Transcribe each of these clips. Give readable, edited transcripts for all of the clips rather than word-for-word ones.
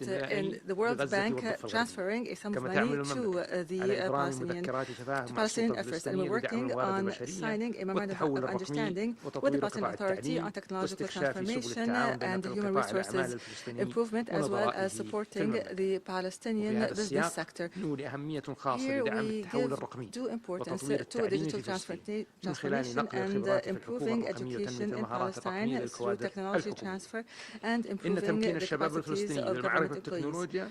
about in the World Bank transferring a sum of money to the Palestinian efforts, and we're working on signing a memorandum of understanding with the Palestinian Authority on technological transformation and human resources improvement, as well as supporting the Palestinian business sector. Here we give due importance to digital transformation and improving education in Palestine through technology transfer and improving the capacities of government employees.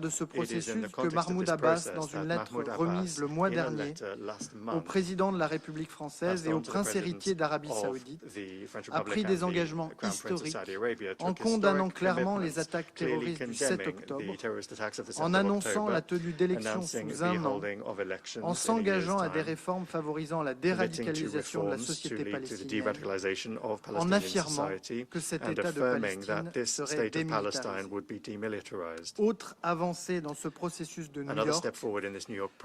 de ce processus que Mahmoud Abbas, dans une lettre remise le mois dernier au président de la République française et au prince héritier d'Arabie saoudite, a pris des engagements historiques en condamnant clairement les attaques terroristes du 7 octobre, en annonçant la tenue d'élections sous un an ans en s'engageant à des réformes favorisant la déradicalisation de la société palestinienne, en affirmant que cet État de Palestine serait démilitarisé. Autre avancée dans ce processus de New York,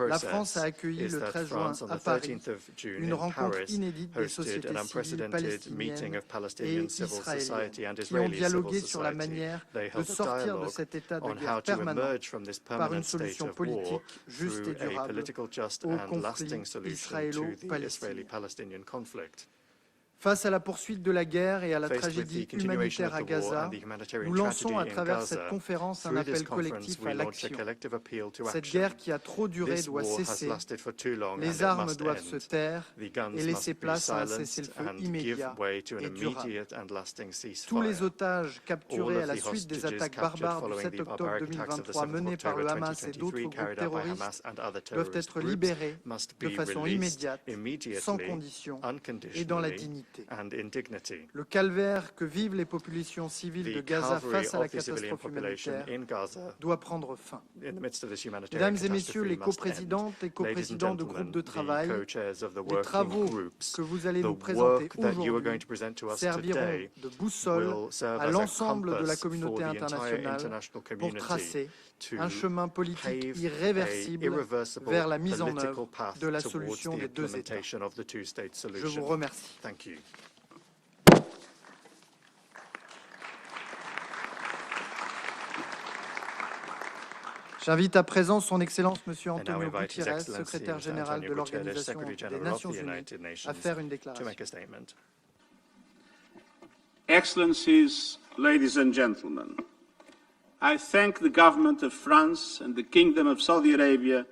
la France a accueilli le 13 juin à Paris une rencontre inédite des sociétés civiles palestiniennes et israéliennes qui ont dialogué sur la manière de sortir de cet état de guerre permanent par une solution politique juste et durable au conflit israélo-palestinien. Face à la poursuite de la guerre et à la tragédie humanitaire à Gaza, nous lançons à travers cette conférence un appel collectif à l'action. Cette guerre qui a trop duré doit cesser, les armes doivent se taire et laisser place à un cessez-le-feu immédiat et durable. Tous les otages capturés à la suite des attaques barbares du 7 octobre 2023 menées par le Hamas et d'autres groupes terroristes doivent être libérés de façon immédiate, sans condition et dans la dignité. Le calvaire que vivent les populations civiles de Gaza face à la catastrophe humanitaire doit prendre fin. Mesdames et messieurs les coprésidentes et coprésidents de groupes de travail, les travaux que vous allez nous présenter aujourd'hui serviront de boussole à l'ensemble de la communauté internationale pour tracer un chemin politique irréversible vers la mise en œuvre de la solution des deux États. Je vous remercie. J'invite à présent son Excellence Monsieur Antonio Guterres, secrétaire général de l'Organisation des Nations Unies, à faire une déclaration. Excellencies, ladies and gentlemen, I thank the government of France and the Kingdom of Saudi Arabia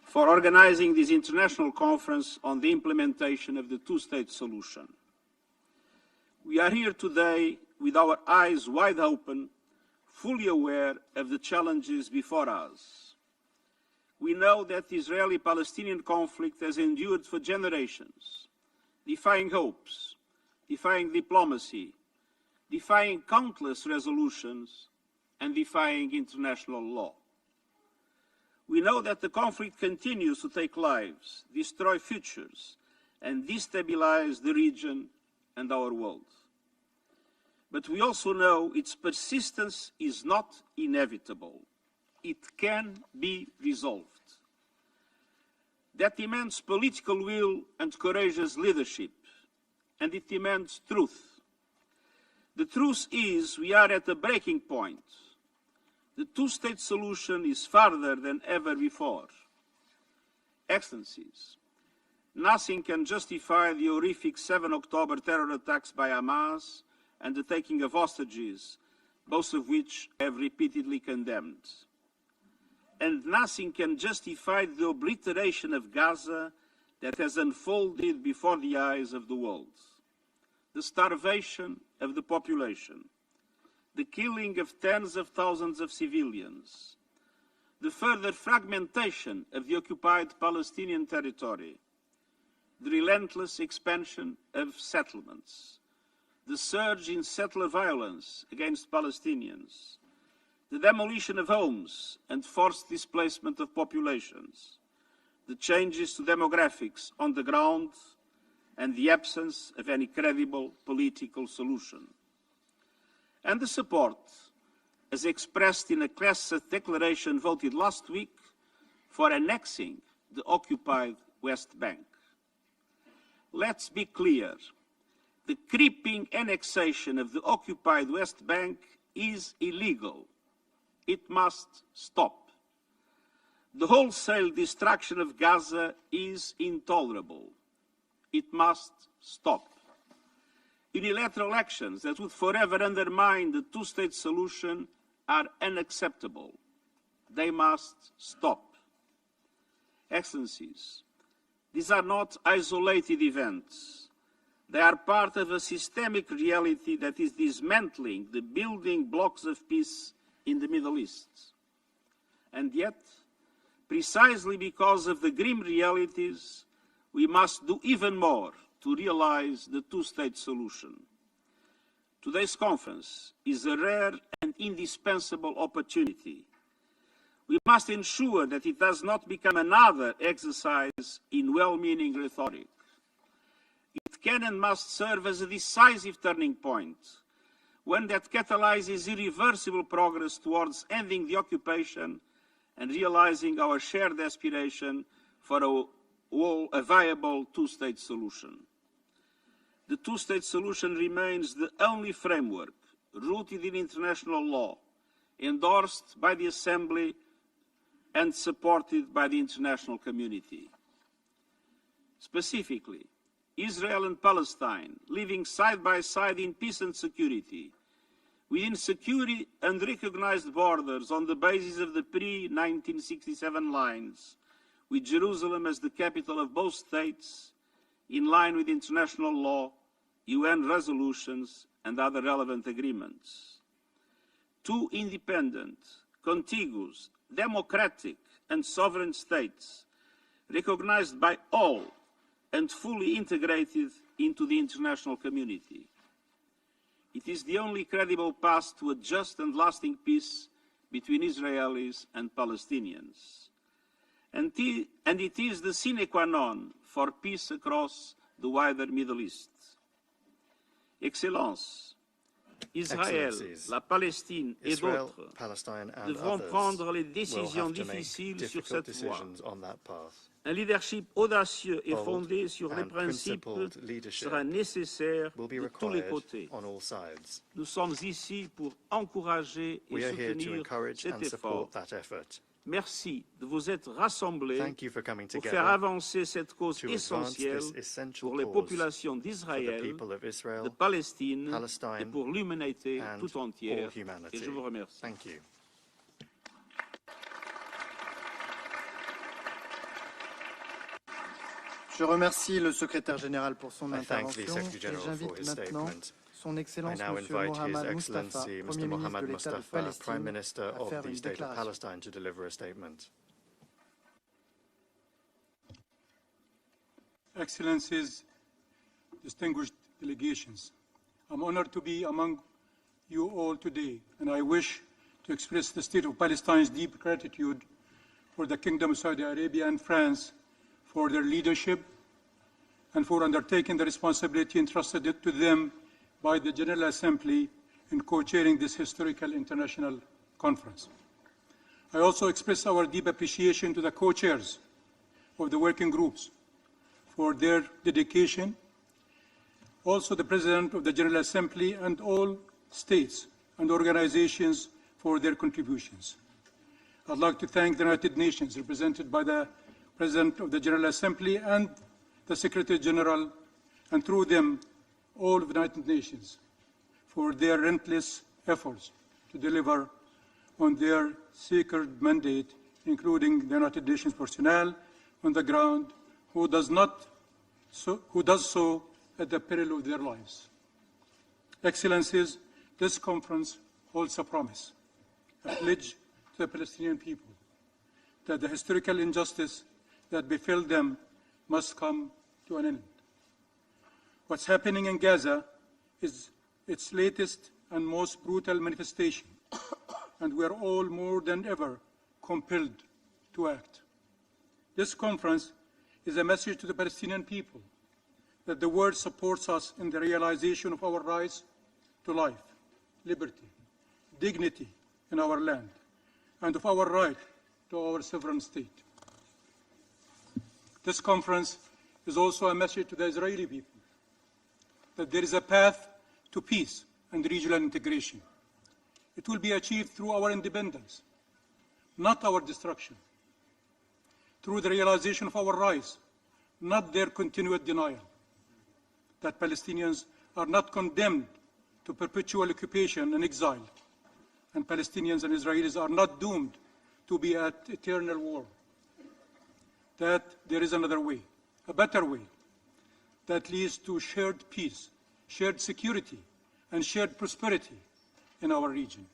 for organizing this international conference on the implementation of the two-state solution. We are here today with our eyes wide open, fully aware of the challenges before us. We know that the Israeli-Palestinian conflict has endured for generations, defying hopes, defying diplomacy, defying countless resolutions, and defying international law. We know that the conflict continues to take lives, destroy futures, and destabilize the region and our world. But we also know its persistence is not inevitable. It can be resolved. That demands political will and courageous leadership, and it demands truth. The truth is we are at a breaking point. The two-state solution is farther than ever before. Excellencies, nothing can justify the horrific 7 October terror attacks by Hamas and the taking of hostages, both of which I have repeatedly condemned. And nothing can justify the obliteration of Gaza that has unfolded before the eyes of the world. The starvation of the population, the killing of tens of thousands of civilians, the further fragmentation of the occupied Palestinian territory, the relentless expansion of settlements, the surge in settler violence against Palestinians, the demolition of homes and forced displacement of populations, the changes to demographics on the ground, and the absence of any credible political solution. And the support, as expressed in a Knesset declaration voted last week, for annexing the occupied West Bank. Let's be clear. The creeping annexation of the occupied West Bank is illegal. It must stop. The wholesale destruction of Gaza is intolerable. It must stop. Unilateral actions that would forever undermine the two-state solution are unacceptable. They must stop. Excellencies, these are not isolated events. They are part of a systemic reality that is dismantling the building blocks of peace in the Middle East. And yet, precisely because of the grim realities, we must do even more to realize the two-state solution. Today's conference is a rare and indispensable opportunity. We must ensure that it does not become another exercise in well-meaning rhetoric. It can and must serve as a decisive turning point, one that catalyzes irreversible progress towards ending the occupation and realizing our shared aspiration for a viable two-state solution. The two-state solution remains the only framework rooted in international law, endorsed by the Assembly and supported by the international community. Specifically, Israel and Palestine, living side by side in peace and security, within secure and recognized borders on the basis of the pre-1967 lines, with Jerusalem as the capital of both states, in line with international law, UN resolutions, and other relevant agreements. Two independent, contiguous, democratic, and sovereign states, recognized by all and fully integrated into the international community. It is the only credible path to a just and lasting peace between Israelis and Palestinians. And it is the sine qua non for peace across the wider Middle East. Excellences, Israël, la Palestine et d'autres devront prendre les décisions difficiles sur cette voie. Un leadership audacieux et fondé sur les principes sera nécessaire de tous les côtés. Nous sommes ici pour encourager et soutenir cet effort. Merci de vous être rassemblés pour faire avancer cette cause essentielle pour les populations d'Israël, de Palestine et pour l'humanité tout entière. Et je vous remercie. Je remercie le secrétaire général pour son intervention et j'invite maintenant Son Excellence M. Mohamed Mustafa, Premier ministre de l'État de Palestine, à faire une déclaration. Excellencies, distinguished delegations, I'm honored to be among you all today, and I wish to express the State of Palestine's deep gratitude for the Kingdom of Saudi Arabia and France for their leadership and for undertaking the responsibility entrusted to them by the General Assembly in co-chairing this historical international conference. I also express our deep appreciation to the co-chairs of the working groups for their dedication, also the President of the General Assembly and all states and organizations for their contributions. I'd like to thank the United Nations, represented by the President of the General Assembly and the Secretary General, and through them, all of the United Nations, for their relentless efforts to deliver on their sacred mandate, including the United Nations personnel on the ground who does so at the peril of their lives. Excellencies, this conference holds a promise, a pledge to the Palestinian people that the historical injustice that befell them must come to an end. What's happening in Gaza is its latest and most brutal manifestation, and we are all more than ever compelled to act. This conference is a message to the Palestinian people that the world supports us in the realization of our rights to life, liberty, dignity in our land, and of our right to our sovereign state. This conference is also a message to the Israeli people that there is a path to peace and regional integration. It will be achieved through our independence, not our destruction, through the realization of our rights, not their continued denial, that Palestinians are not condemned to perpetual occupation and exile, and Palestinians and Israelis are not doomed to be at eternal war, that there is another way, a better way, that leads to shared peace, shared security, and shared prosperity in our region.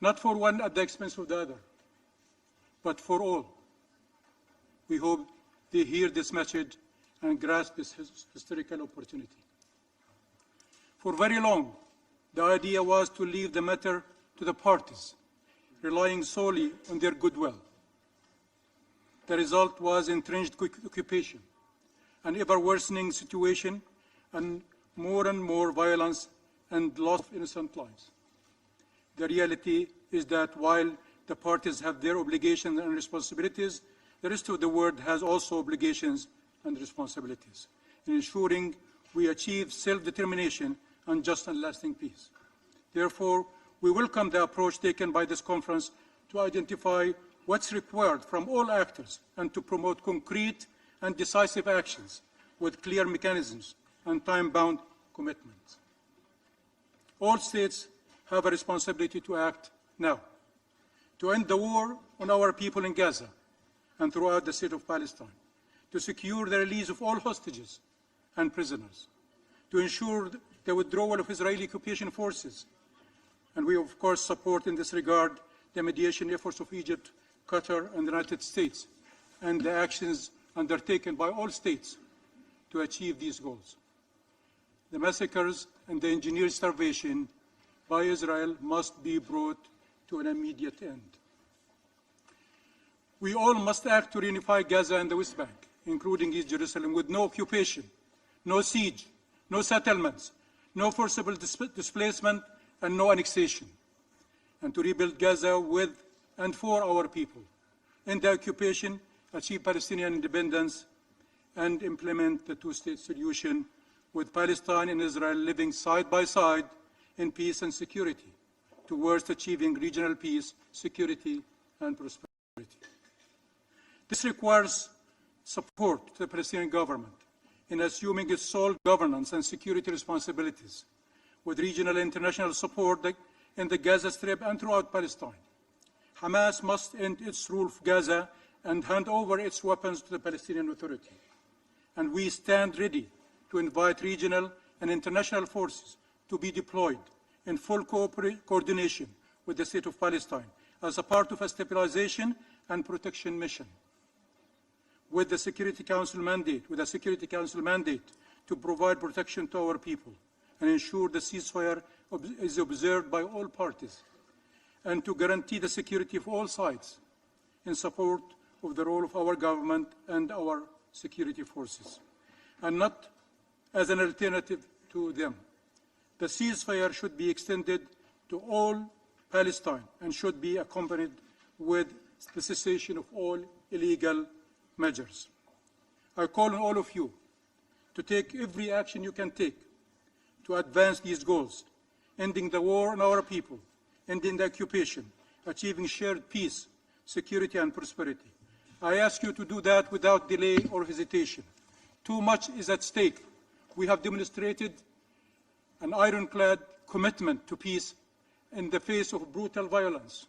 Not for one at the expense of the other, but for all. We hope they hear this message and grasp this historical opportunity. For very long, the idea was to leave the matter to the parties relying solely on their goodwill. The result was entrenched occupation, an ever-worsening situation, and more violence and loss of innocent lives. The reality is that while the parties have their obligations and responsibilities, the rest of the world has also obligations and responsibilities in ensuring we achieve self-determination and just and lasting peace. Therefore, we welcome the approach taken by this conference to identify what's required from all actors and to promote concrete and decisive actions with clear mechanisms and time-bound commitments. All states have a responsibility to act now, to end the war on our people in Gaza and throughout the state of Palestine, to secure the release of all hostages and prisoners, to ensure the withdrawal of Israeli occupation forces. And we, of course, support in this regard the mediation efforts of Egypt, Qatar, and the United States, and the actions undertaken by all states to achieve these goals. The massacres and the engineered starvation by Israel must be brought to an immediate end. We all must act to reunify Gaza and the West Bank, including East Jerusalem, with no occupation, no siege, no settlements, no forcible displacement, and no annexation, and to rebuild Gaza with and for our people, end the occupation, achieve Palestinian independence, and implement the two-state solution with Palestine and Israel living side by side in peace and security towards achieving regional peace, security, and prosperity. This requires support to the Palestinian government in assuming its sole governance and security responsibilities, with regional and international support in the Gaza Strip and throughout Palestine. Hamas must end its rule of Gaza and hand over its weapons to the Palestinian Authority. And we stand ready to invite regional and international forces to be deployed in full coordination with the State of Palestine as a part of a stabilization and protection mission. With a Security Council mandate to provide protection to our people and ensure the ceasefire is observed by all parties, and to guarantee the security of all sides in support of the role of our government and our security forces, and not as an alternative to them. The ceasefire should be extended to all Palestine and should be accompanied with the cessation of all illegal measures. I call on all of you to take every action you can take to advance these goals, ending the war on our people, ending the occupation, achieving shared peace, security, and prosperity. I ask you to do that without delay or hesitation. Too much is at stake. We have demonstrated an ironclad commitment to peace in the face of brutal violence.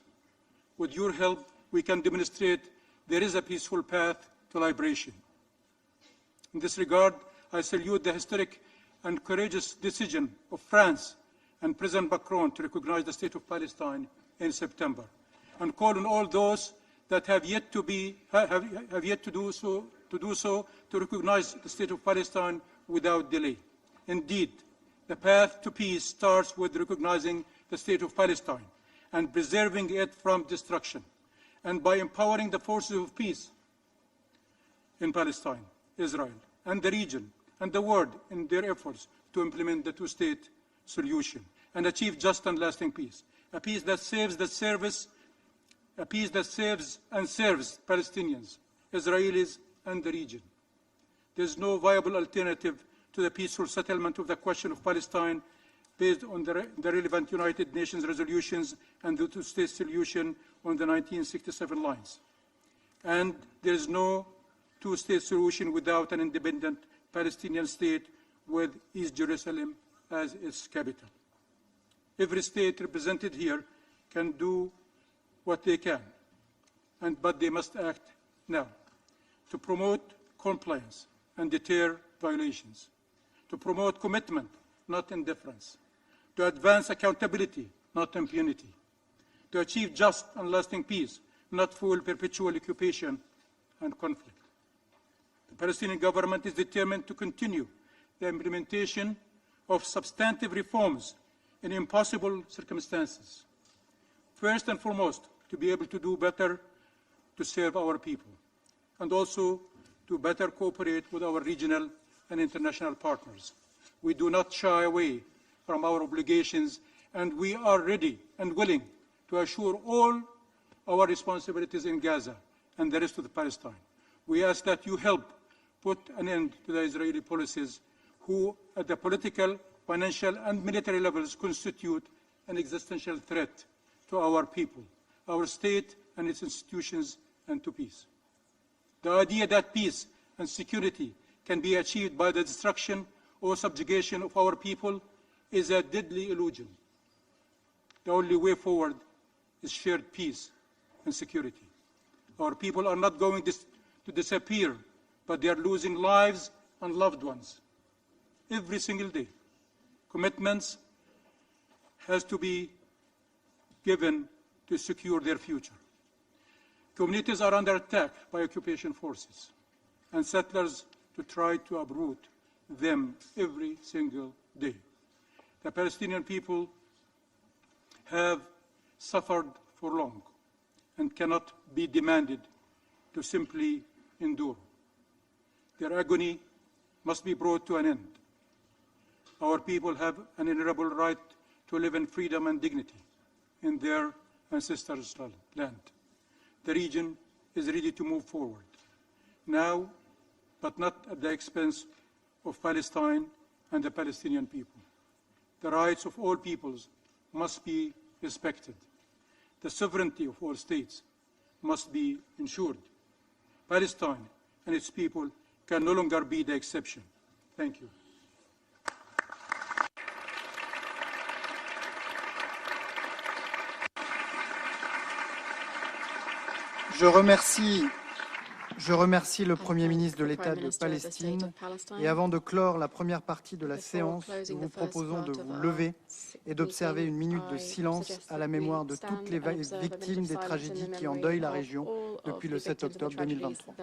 With your help, we can demonstrate there is a peaceful path to liberation. In this regard, I salute the historic and courageous decision of France and President Macron to recognize the State of Palestine in September, and call on all those that have yet to do so to recognize the State of Palestine without delay. Indeed, the path to peace starts with recognizing the State of Palestine and preserving it from destruction, and by empowering the forces of peace in Palestine, Israel, and the region, and the world in their efforts to implement the two-state solution and achieve just and lasting peace, a peace that saves and serves Palestinians, Israelis, and the region. There is no viable alternative to the peaceful settlement of the question of Palestine based on the relevant United Nations resolutions and the two-state solution on the 1967 lines. And there is no two-state solution without an independent Palestinian state with East Jerusalem as its capital. Every state represented here can do what they can, but they must act now to promote compliance and deter violations, to promote commitment, not indifference, to advance accountability, not impunity, to achieve just and lasting peace, not full perpetual occupation and conflict. The Palestinian government is determined to continue the implementation of substantive reforms in impossible circumstances. First and foremost, to be able to do better to serve our people, and also to better cooperate with our regional and international partners. We do not shy away from our obligations, and we are ready and willing to assure all our responsibilities in Gaza and the rest of Palestine. We ask that you help put an end to the Israeli policies who, at the political, financial, and military levels, constitute an existential threat to our people, our state and its institutions, and to peace. The idea that peace and security can be achieved by the destruction or subjugation of our people is a deadly illusion. The only way forward is shared peace and security. Our people are not going to disappear, but they are losing lives and loved ones every single day. Commitments has to be given to secure their future. Communities are under attack by occupation forces and settlers to try to uproot them every single day. The Palestinian people have suffered for long and cannot be demanded to simply endure. Their agony must be brought to an end. Our people have an inalienable right to live in freedom and dignity in their ancestors' land. The region is ready to move forward now, but not at the expense of Palestine and the Palestinian people. The rights of all peoples must be respected. The sovereignty of all states must be ensured. Palestine and its people can no longer be the exception. Thank you. Je remercie le Premier ministre de l'État de Palestine et avant de clore la première partie de la séance, nous vous proposons de vous lever et d'observer une minute de silence à la mémoire de toutes les victimes des tragédies qui endeuillent la région depuis le 7 octobre 2023.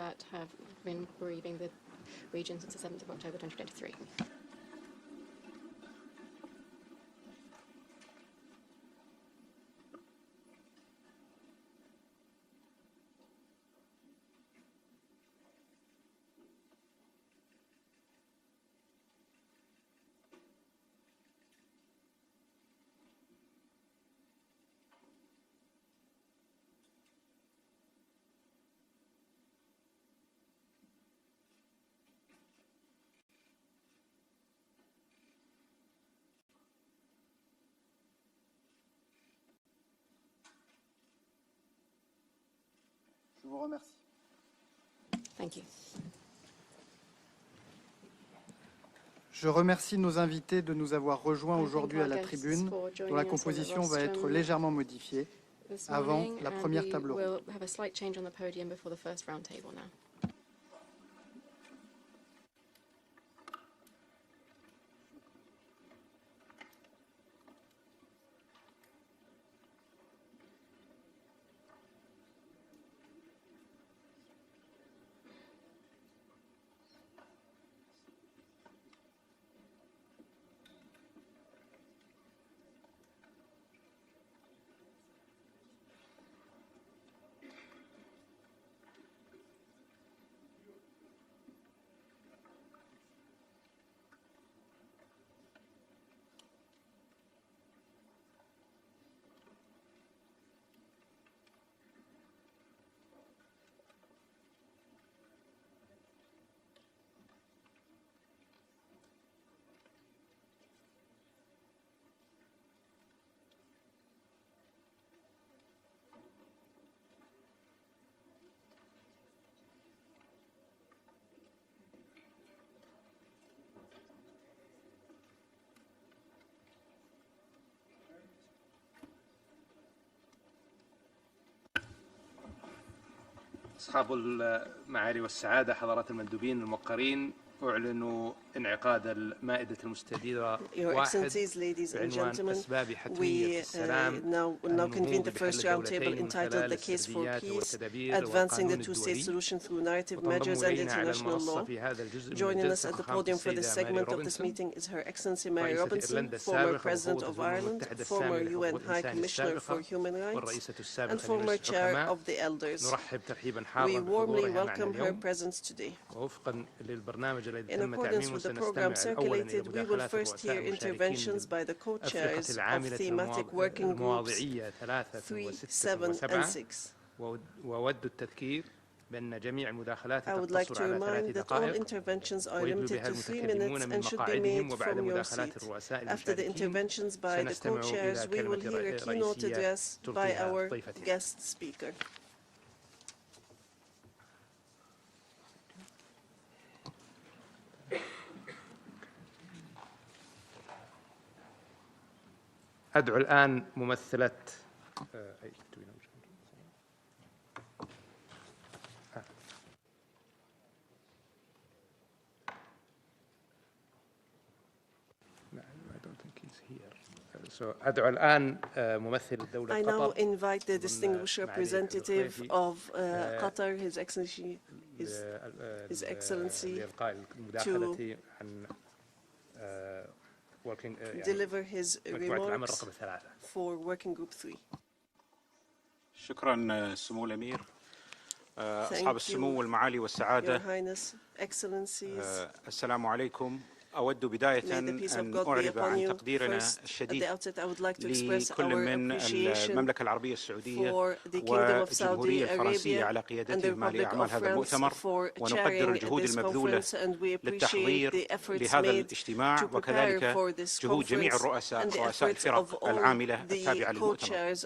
Je vous remercie. Thank you. Je remercie nos invités de nous avoir rejoints aujourd'hui à la tribune, dont la composition va être légèrement modifiée avant la première table ronde. أصحاب المعالي والسعادة، حضرات المندوبين الموقرين، أعلن انعقاد المائدة المستديرة Your Excellencies, ladies and gentlemen, we now convene the first roundtable entitled The Case for Peace, Advancing the Two-State Solution Through Narrative Measures and International Law. Joining us at the podium for this segment of this meeting is Her Excellency Mary Robinson, former President of Ireland, former UN High Commissioner for Human Rights, and former Chair of the Elders. We warmly welcome her presence today. In accordance with the program circulated, we will first hear interventions by the co-chairs of thematic working groups 3, 7, and 6. I would like to remind that all interventions are limited to 3 minutes and should be made from your seat. After the interventions by the co-chairs, we will hear a keynote address by our guest speaker. أدعو الآن ممثلة أدعو الآن ممثل الدولة I now invite the distinguished representative of Qatar, His Excellency, to deliver his remarks for Working Group 3. شكرا سمو الأمير أصحاب السمو والمعالي والسعادة. Your Highness, Excellencies, السلام عليكم. أود بداية أن أعرب عن تقديرنا الشديد لكل من المملكة العربية السعودية والجمهورية الفرنسية على قيادتهما لأعمال هذا المؤتمر، ونقدر الجهود المبذولة للتحضير لهذا الاجتماع، وكذلك جهود جميع رؤساء الفرق العاملة التابعة للمؤتمر.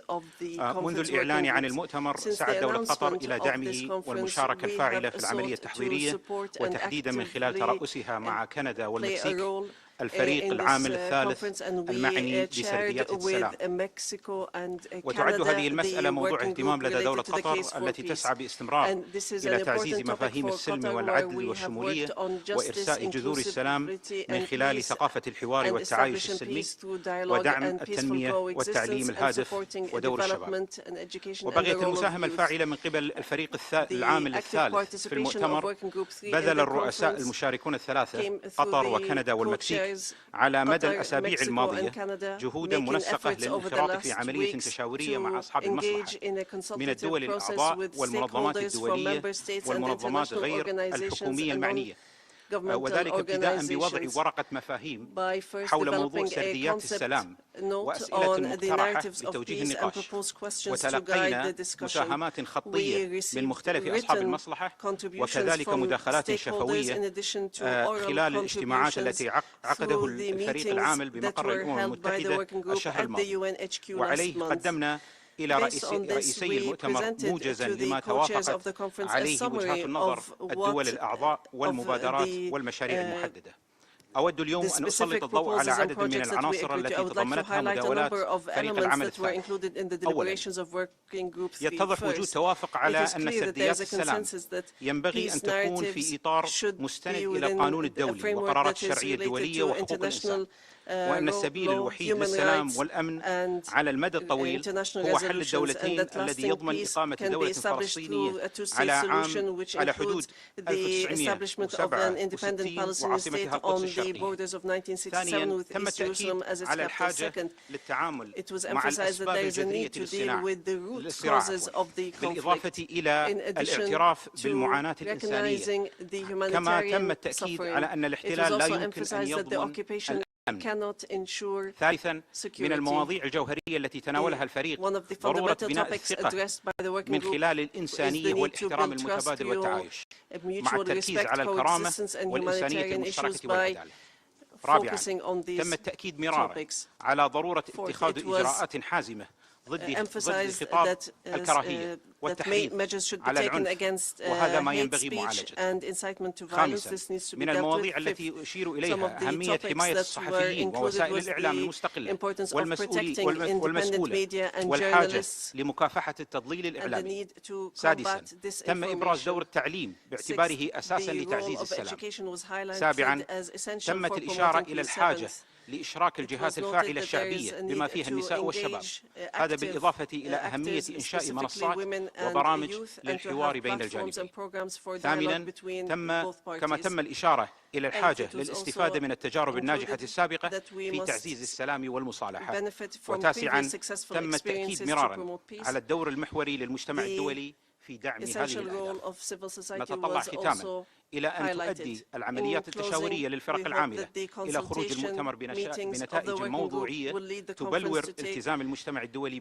منذ الإعلان عن المؤتمر سعت دولة قطر إلى دعمه والمشاركة الفاعلة في العملية التحضيرية، وتحديدا من خلال ترأسها مع كندا والمكسيك الفريق العامل الثالث المعني بسرديات السلام. وتعد هذه المسألة موضوع اهتمام لدى دولة قطر التي تسعى باستمرار إلى تعزيز مفاهيم السلم والعدل والشمولية وإرساء جذور السلام من خلال ثقافة الحوار والتعايش السلمي ودعم التنمية والتعليم الهادف ودور الشباب. وبغية المساهمة الفاعلة من قبل الفريق العامل الثالث في المؤتمر بذل الرؤساء المشاركون الثلاثة قطر وكندا والمكسيك على مدى الأسابيع الماضية جهودا منسقة للانخراط في عملية تشاورية مع أصحاب المصلحة من الدول الأعضاء والمنظمات الدولية والمنظمات غير الحكومية المعنية، وذلك ابتداء بوضع ورقة مفاهيم حول موضوع سرديات السلام وأسئلة مقترحة لتوجيه النقاش. وتلقينا مساهمات خطية من مختلف أصحاب المصلحة وكذلك مداخلات شفوية خلال الاجتماعات التي عقده الفريق العامل بمقر الأمم المتحدة الشهر الماضي. وعليه قدمنا إلى رئيسي المؤتمر موجزا لما توافقت عليه وجهات النظر الدول الأعضاء والمبادرات والمشاريع المحددة. أود اليوم أن أسلط الضوء على عدد من العناصر التي تضمنتها مداولات فريق العمل الثالث. أولا، يتضح وجود توافق على أن سرديات السلام ينبغي أن تكون في إطار مستند إلى القانون الدولي وقرارات الشرعية الدولية وحقوق الإنسان، وأن السبيل الوحيد للسلام والأمن على المدى الطويل هو حل الدولتين الذي يضمن إقامة دولة فلسطينية على حدود 1967 وعاصمتها القدس الشرقية. ثانيا، تم التأكيد على الحاجة للتعامل مع الأسباب الجذرية للصراع، بالإضافة إلى الاعتراف بالمعاناة الإنسانية، كما تم التأكيد على أن الاحتلال لا يمكن أن يضمن ثالثا، من المواضيع الجوهرية التي تناولها الفريق ضرورة بناء الثقة من خلال الإنسانية والاحترام المتبادل والتعايش مع التركيز على الكرامة والإنسانية المشتركة والعدالة. رابعا، تم التأكيد مرارا على ضرورة اتخاذ إجراءات حازمة emphasized that measures should be taken against hate speech and incitement to violence. This needs to be dealt with. Some of the topics that were included was the importance of protecting independent media and journalists and the need to combat disinformation. The role of education was highlighted as essential for promoting peace. لإشراك الجهات الفاعلة الشعبية بما فيها النساء والشباب. هذا بالإضافة إلى أهمية إنشاء منصات وبرامج للحوار بين الجانبين. ثامناً كما تم الإشارة إلى الحاجة للاستفادة من التجارب الناجحة السابقة في تعزيز السلام والمصالحة. وتاسعاً تم التأكيد مراراً على الدور المحوري للمجتمع الدولي في دعم هذه الأهداف. نتطلع ختاماً إلى أن تؤدي العمليات التشاورية للفرق العاملة إلى خروج المؤتمر بنتائج موضوعية تبلور التزام المجتمع الدولي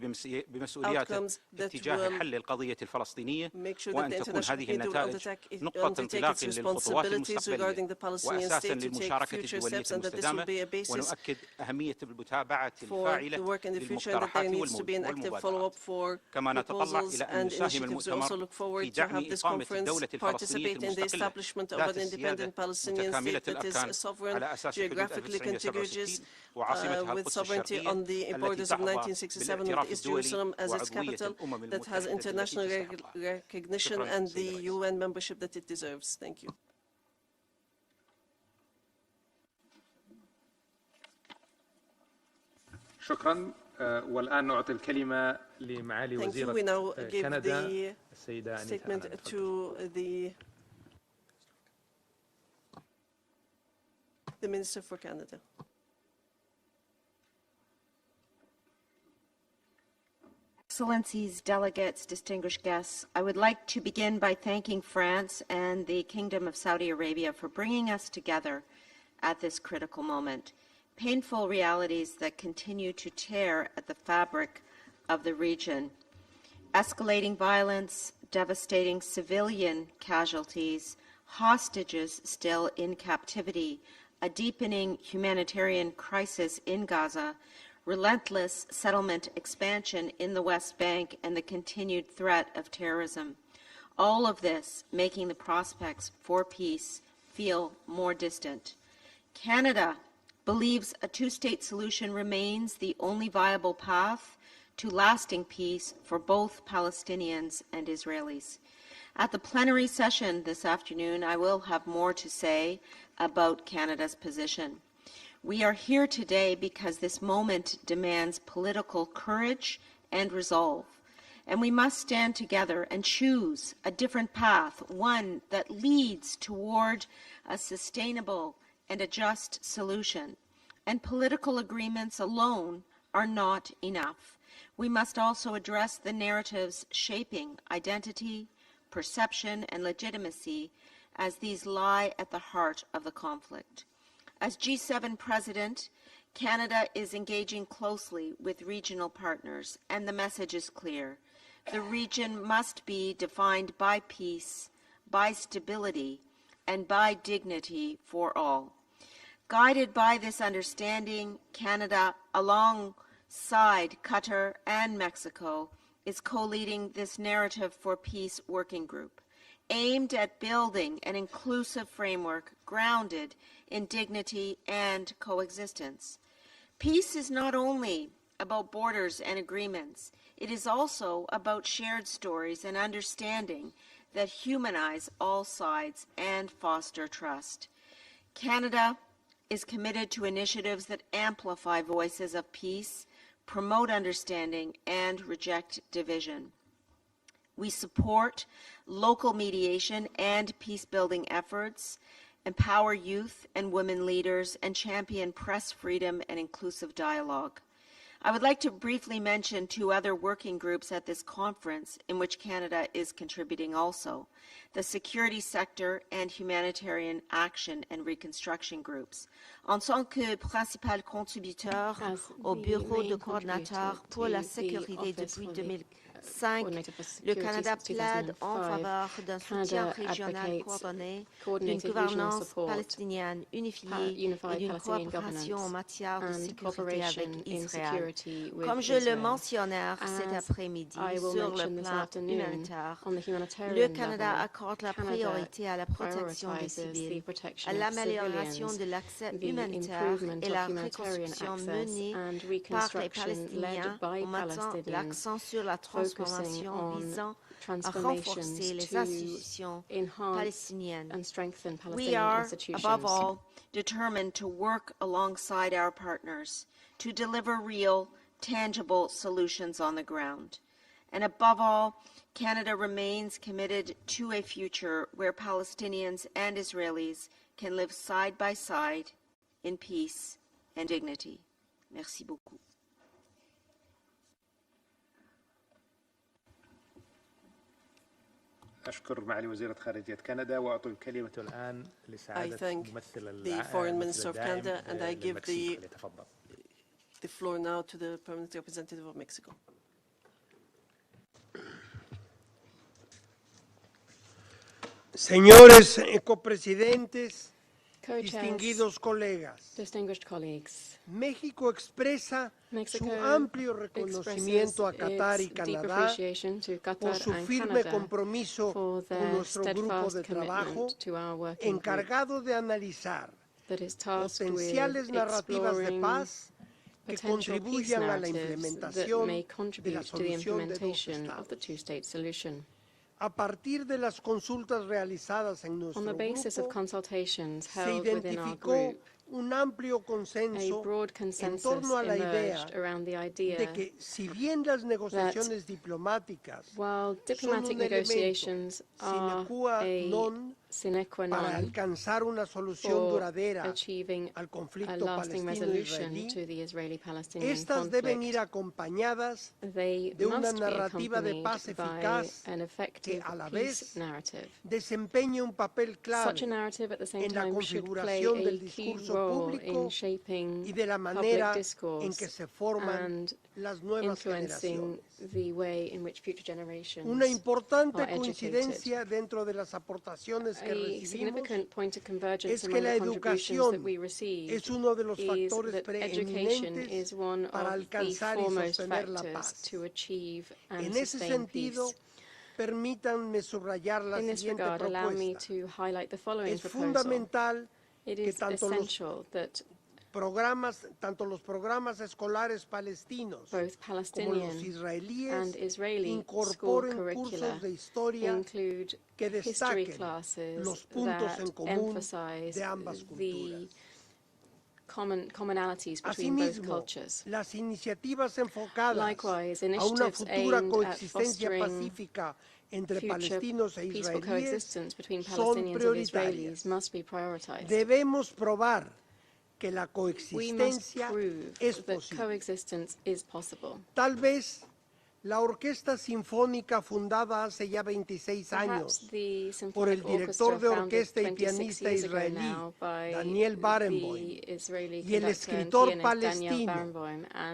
بمسؤولياته اتجاه حل القضية الفلسطينية، وأن تكون هذه النتائج نقطة انطلاق للخطوات المستقبلية وأساساً للمشاركة الدولية المستدامة. ونؤكد أهمية المتابعة الفاعلة للمقترحات والمبادرات. كما نتطلع إلى أن يساهم المؤتمر في دعم إقامة الدولة الفلسطينية المستقلة of an independent Palestinian state that is sovereign, geographically contiguous, with sovereignty on the borders of 1967, with East Jerusalem as its capital, that has international recognition and the UN membership that it deserves. Thank you. شكرا. والآن نعطي الكلمة لمعالي وزيرة كندا السيدة أنيتا. The Minister for Canada. Excellencies, delegates, distinguished guests, I would like to begin by thanking France and the Kingdom of Saudi Arabia for bringing us together at this critical moment. Painful realities that continue to tear at the fabric of the region. Escalating violence, devastating civilian casualties, hostages still in captivity, a deepening humanitarian crisis in Gaza, relentless settlement expansion in the West Bank, and the continued threat of terrorism. All of this making the prospects for peace feel more distant. Canada believes a two-state solution remains the only viable path to lasting peace for both Palestinians and Israelis. At the plenary session this afternoon, I will have more to say about Canada's position. We are here today because this moment demands political courage and resolve, and we must stand together and choose a different path, one that leads toward a sustainable and a just solution. And political agreements alone are not enough. We must also address the narratives shaping identity, perception, and legitimacy, as these lie at the heart of the conflict. As G7 President, Canada is engaging closely with regional partners, and the message is clear. The region must be defined by peace, by stability, and by dignity for all. Guided by this understanding, Canada, alongside Qatar and Mexico, is co-leading this Narrative for Peace working group, aimed at building an inclusive framework grounded in dignity and coexistence. Peace is not only about borders and agreements, it is also about shared stories and understanding that humanize all sides and foster trust. Canada is committed to initiatives that amplify voices of peace, promote understanding, and reject division. We support local mediation and peace-building efforts, empower youth and women leaders, and champion press freedom and inclusive dialogue. I would like to briefly mention two other working groups at this conference in which Canada is contributing also: the security sector and humanitarian action and reconstruction groups. En tant que principal contributeur au bureau de coordinateur pour la sécurité depuis 2005, le Canada plaide en faveur d'un soutien régional coordonné, d'une gouvernance palestinienne unifiée et d'une coopération en matière de sécurité avec Israël. Comme je le mentionnais cet après-midi sur le plan humanitaire, le Canada accorde la priorité à la protection des civils, à l'amélioration de l'accès humanitaire et la reconstruction menée par les Palestiniens en mettant l'accent sur la transformation visant à renforcer les institutions palestiniennes. We are, above all, determined to work alongside our partners to deliver real, tangible solutions on the ground. And above all, Canada remains committed to a future where Palestinians and Israelis can live side by side in peace and dignity. Merci beaucoup. أشكر معالي وزيرة خارجية كندا وأعطي الكلمة الآن لسعادة ممثل the Foreign Minister of Canada and I give the floor now to the Permanent Representative of Mexico. Señores copresidentes, distinguidos colegas, distinguished colleagues, México expresa su amplio reconocimiento a Qatar y Canadá por su firme compromiso con nuestro grupo de trabajo encargado de analizar potenciales narrativas de paz que contribuyan a la implementación de la solución de dos estados. A partir de las consultas realizadas en nuestro grupo, se identificó un amplio consenso en torno a la idea de que si bien las negociaciones diplomáticas son un elemento sine qua non para alcanzar una solución duradera al conflicto palestino-israelí, estas deben ir acompañadas de una narrativa de paz eficaz que a la vez desempeñe un papel clave en la configuración del discurso público y de la manera en que se forman las nuevas generaciones. Una importante coincidencia dentro de las aportaciones que recibimos es que la educación es uno de los factores preeminentes para alcanzar y sostener la paz. En ese sentido, permítanme subrayar la siguiente propuesta. Es fundamental que tanto los programas escolares palestinos como los israelíes incorporen cursos de historia que destaquen los puntos en común de ambas culturas. Asimismo, las iniciativas enfocadas a una futura coexistencia pacífica entre palestinos e israelíes son prioritarias. Debemos probar que la coexistencia es posible. Tal vez la Orquesta Sinfónica, fundada hace ya 26 años por el director de orquesta y pianista israelí Daniel Barenboim y el escritor palestino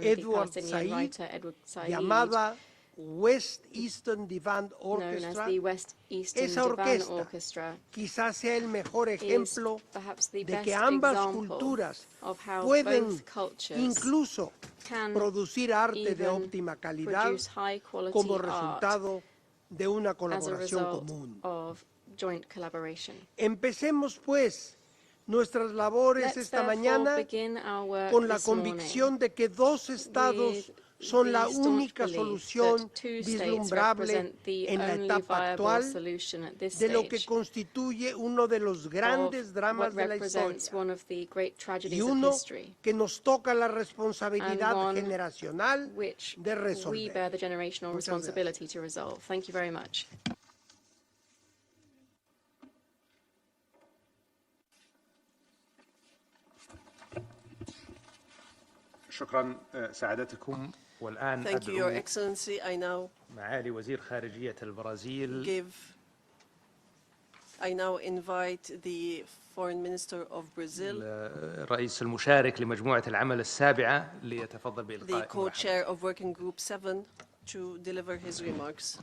Edward Said, llamada West Eastern Divan Orchestra, esa orquesta quizás sea el mejor ejemplo de que ambas culturas pueden incluso producir arte de óptima calidad como resultado de una colaboración común. Empecemos, pues, nuestras labores esta mañana con la convicción de que dos estados son la única solución vislumbrable en la etapa actual de lo que constituye uno de los grandes dramas de la historia y uno que nos toca la responsabilidad generacional de resolver. Muchas gracias. شكرا سعادتكم. والآن Thank you, Your Excellency. I now معالي وزير خارجية البرازيل invite the Foreign Minister of Brazil, الرئيس المشارك لمجموعة العمل السابعة ليتفضل بإلقاء the co-chair of Working Group 7 to deliver his remarks.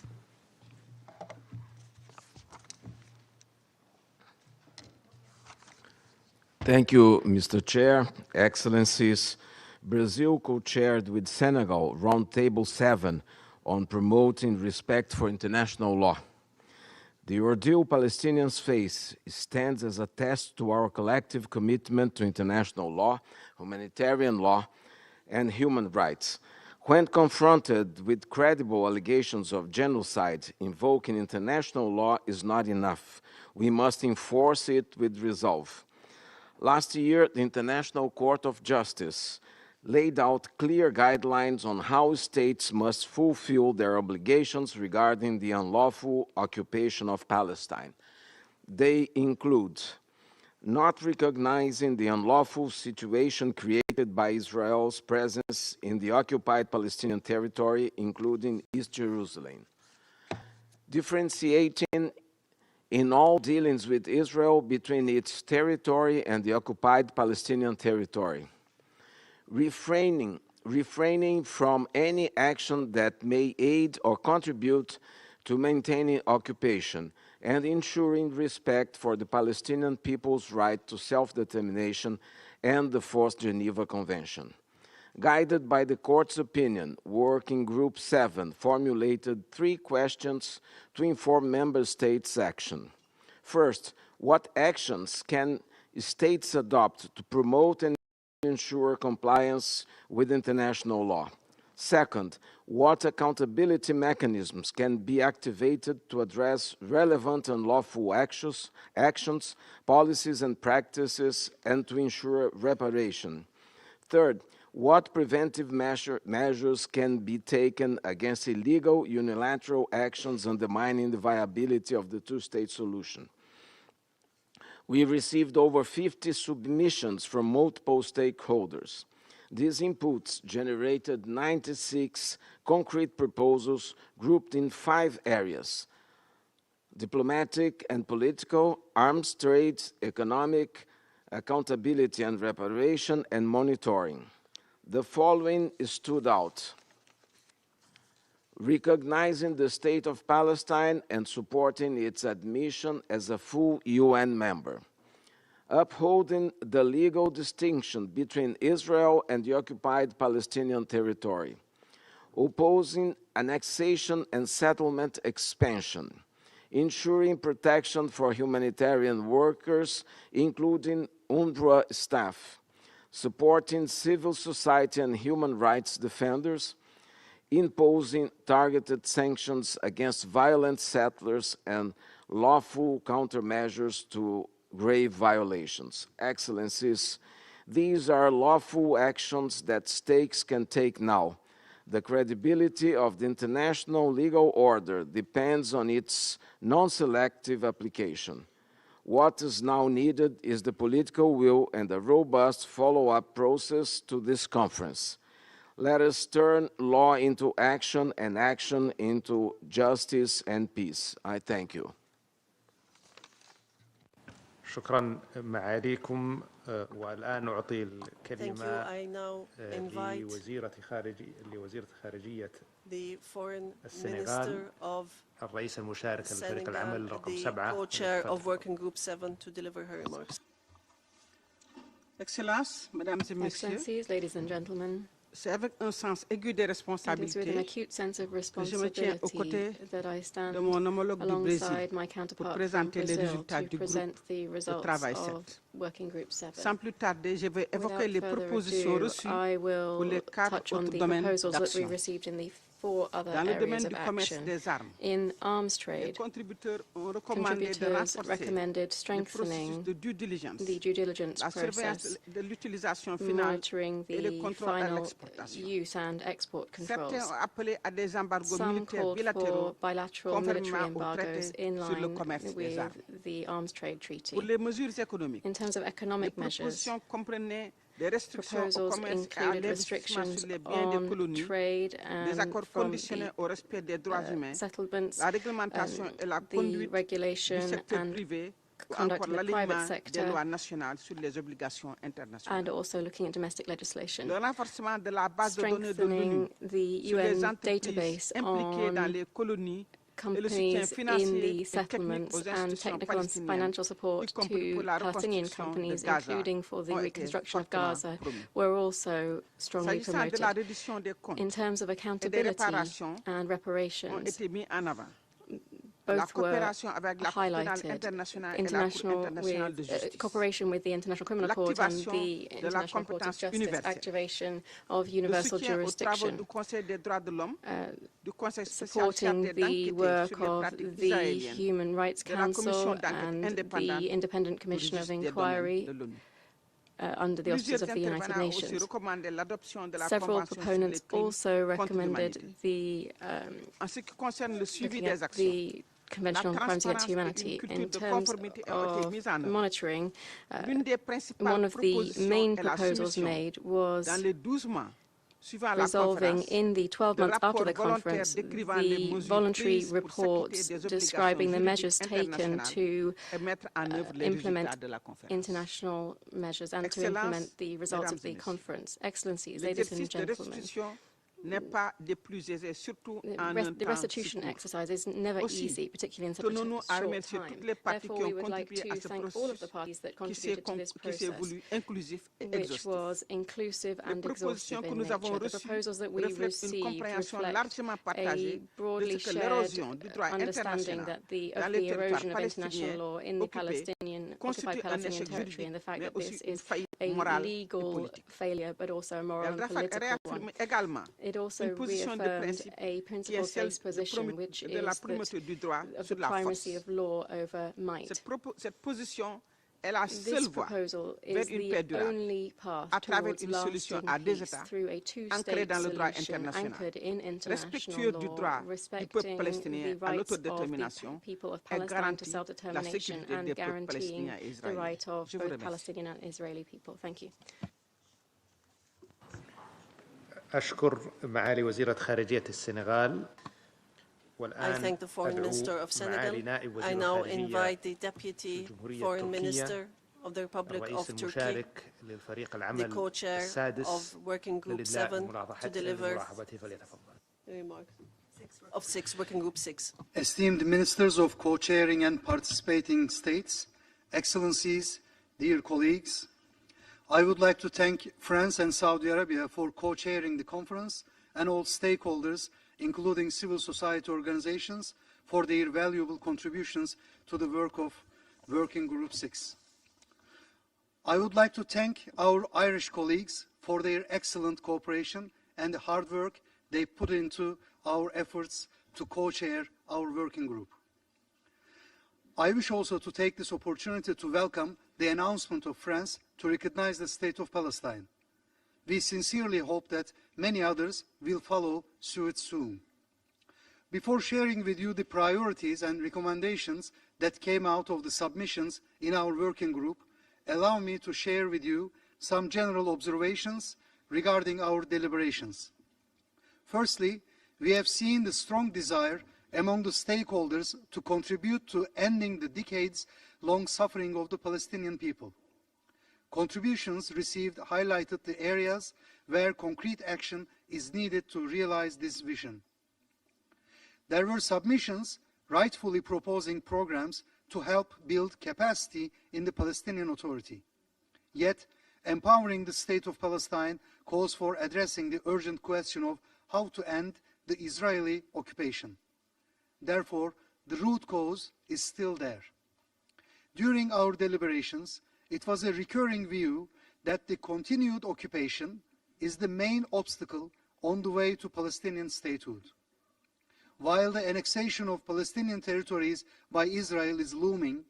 Thank you, Mr. Chair, Excellencies, Brazil co-chaired with Senegal Roundtable 7 on promoting respect for international law. The ordeal Palestinians face stands as a test to our collective commitment to international law, humanitarian law, and human rights. When confronted with credible allegations of genocide, invoking international law is not enough. We must enforce it with resolve. Last year, the International Court of Justice laid out clear guidelines on how states must fulfill their obligations regarding the unlawful occupation of Palestine. They include not recognizing the unlawful situation created by Israel's presence in the occupied Palestinian territory, including East Jerusalem, differentiating in all dealings with Israel between its territory and the occupied Palestinian territory, refraining from any action that may aid or contribute to maintaining occupation, and ensuring respect for the Palestinian people's right to self-determination and the Fourth Geneva Convention. Guided by the Court's opinion, Working Group 7 formulated 3 questions to inform Member States' action. First, what actions can states adopt to promote and ensure compliance with international law? Second, what accountability mechanisms can be activated to address relevant and lawful actions, policies and practices, and to ensure reparation? Third, what preventive measures can be taken against illegal unilateral actions undermining the viability of the two-state solution? We received over 50 submissions from multiple stakeholders. These inputs generated 96 concrete proposals grouped in 5 areas: diplomatic and political, arms trade, economic, accountability and reparation, and monitoring. The following stood out: recognizing the State of Palestine and supporting its admission as a full UN member, upholding the legal distinction between Israel and the occupied Palestinian territory, opposing annexation and settlement expansion, ensuring protection for humanitarian workers, including UNRWA staff, supporting civil society and human rights defenders, imposing targeted sanctions against violent settlers and lawful countermeasures to grave violations. Excellencies, these are lawful actions that states can take now. The credibility of the international legal order depends on its non-selective application. What is now needed is the political will and a robust follow-up process to this conference. Let us turn law into action and action into justice and peace. I thank you. شكرا معاليكم والآن أعطي الكلمة لوزيرة خارجية السنغال الرئيس المشارك لفريق العمل رقم 7 co-chair of Working Group 7 to deliver her remarks. Excellencies, ladies and gentlemen, C'est avec un sens aigu des responsabilités que je me tiens aux côtés de mon homologue du Brésil pour présenter les résultats du groupe de travail 7. Sans plus tarder, je vais évoquer les propositions reçues pour les 4 autres domaines d'action. Dans le domaine du commerce des armes, les contributeurs ont recommandé de renforcer le processus de due diligence, la surveillance de l'utilisation finale et le contrôle de l'exportation. Certains ont appelé à des embargos militaires bilatéraux conformément au traité sur le commerce des armes. Pour les mesures économiques, les propositions comprenaient des restrictions au commerce et à l'investissement sur les biens des colonies, des accords conditionnés au respect des droits humains, la réglementation et la conduite du secteur privé, ou encore l'alignement des lois nationales sur les obligations internationales. Le renforcement de la base de données de l'ONU sur les entreprises impliquées dans les colonies companies in the settlements and technical and financial support to Palestinian companies, including for the reconstruction of Gaza, were also strongly promoted. In terms of accountability and reparations, both were highlighted. Cooperation with the International Criminal Court and the International Court of Justice, activation of universal jurisdiction, supporting the work of the Human Rights Council and the Independent Commission of Inquiry under the auspices of the United Nations. Several proponents also recommended the Convention on Crimes Against Humanity. In terms of monitoring, one of the main proposals made was resolving in the 12 months after the conference the voluntary reports describing the measures taken to implement international measures and to implement the results of the conference. Excellencies, ladies and gentlemen, the restitution exercise is never easy, particularly in such a short time. Therefore, we would like to thank all of the parties that contributed to this process, which was inclusive and exhaustive in nature. The proposals that we received reflect a broadly shared understanding that of the erosion of international law in the occupied Palestinian territory, and the fact that this is a legal failure, but also a moral and political one. It also reaffirmed a principles-based position, which is of the primacy of law over might. This proposal is the only path towards lasting peace through a two-state solution anchored in international law, respecting the rights of the people of Palestine to self-determination and guaranteeing the right of both Palestinian and Israeli people. Thank you. أشكر معالي وزيرة خارجية السنغال. I thank the Foreign Minister of Senegal. I now invite the Deputy Foreign Minister of the Republic of Turkey, the co-chair of Working Group 7, to deliver the remarks of Working Group 6. Esteemed Ministers of Co-chairing and participating states, Excellencies, dear colleagues, I would like to thank France and Saudi Arabia for co-chairing the conference and all stakeholders, including civil society organizations, for their valuable contributions to the work of Working Group 6. I would like to thank our Irish colleagues for their excellent cooperation and the hard work they put into our efforts to co-chair our working group. I wish also to take this opportunity to welcome the announcement of France to recognize the State of Palestine. We sincerely hope that many others will follow suit soon. Before sharing with you the priorities and recommendations that came out of the submissions in our working group, allow me to share with you some general observations regarding our deliberations. Firstly, we have seen the strong desire among the stakeholders to contribute to ending the decades-long suffering of the Palestinian people. Contributions received highlighted the areas where concrete action is needed to realize this vision. There were submissions rightfully proposing programs to help build capacity in the Palestinian Authority. Yet, empowering the State of Palestine calls for addressing the urgent question of how to end the Israeli occupation. Therefore, the root cause is still there. During our deliberations, it was a recurring view that the continued occupation is the main obstacle on the way to Palestinian statehood. While the annexation of Palestinian territories by Israel is looming,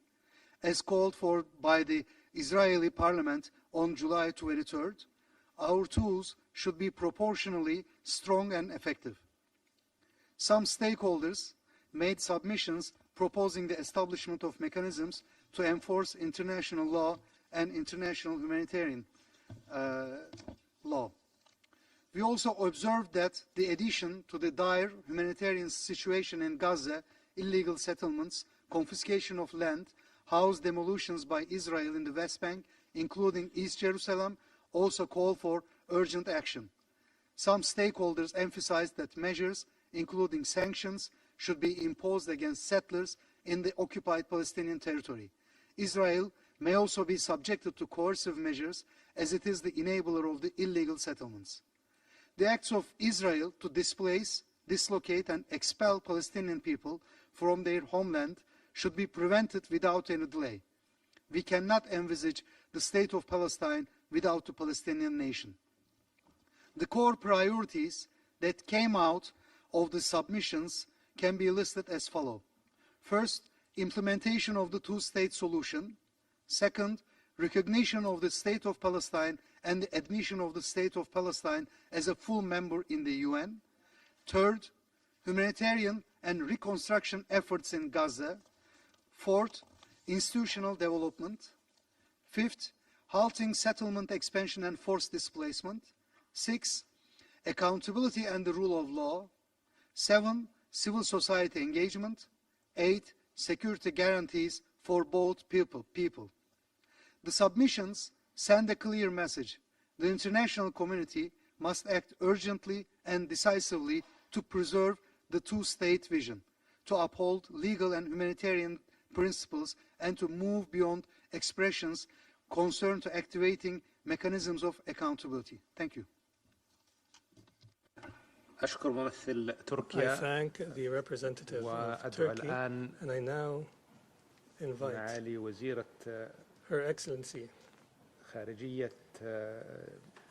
as called for by the Israeli parliament on July 23rd, our tools should be proportionally strong and effective. Some stakeholders made submissions proposing the establishment of mechanisms to enforce international law and international humanitarian law. We also observed that the addition to the dire humanitarian situation in Gaza, illegal settlements, confiscation of land, house demolitions by Israel in the West Bank, including East Jerusalem, also call for urgent action. Some stakeholders emphasized that measures, including sanctions, should be imposed against settlers in the occupied Palestinian territory. Israel may also be subjected to coercive measures as it is the enabler of the illegal settlements. The acts of Israel to displace, dislocate and expel Palestinian people from their homeland should be prevented without any delay. We cannot envisage the state of Palestine without the Palestinian nation. The core priorities that came out of the submissions can be listed as follows. First, implementation of the two-state solution. Second, recognition of the State of Palestine and the admission of the State of Palestine as a full member in the UN. Third, humanitarian and reconstruction efforts in Gaza. Fourth, institutional development. Fifth, halting settlement expansion and forced displacement. 6, accountability and the rule of law. 7, civil society engagement. 8, security guarantees for both people. The submissions send a clear message. The international community must act urgently and decisively to preserve the two-state vision, to uphold legal and humanitarian principles, and to move beyond expressions concerned to activating mechanisms of accountability. Thank you. I thank the representative of Turkey, and I now invite Her Excellency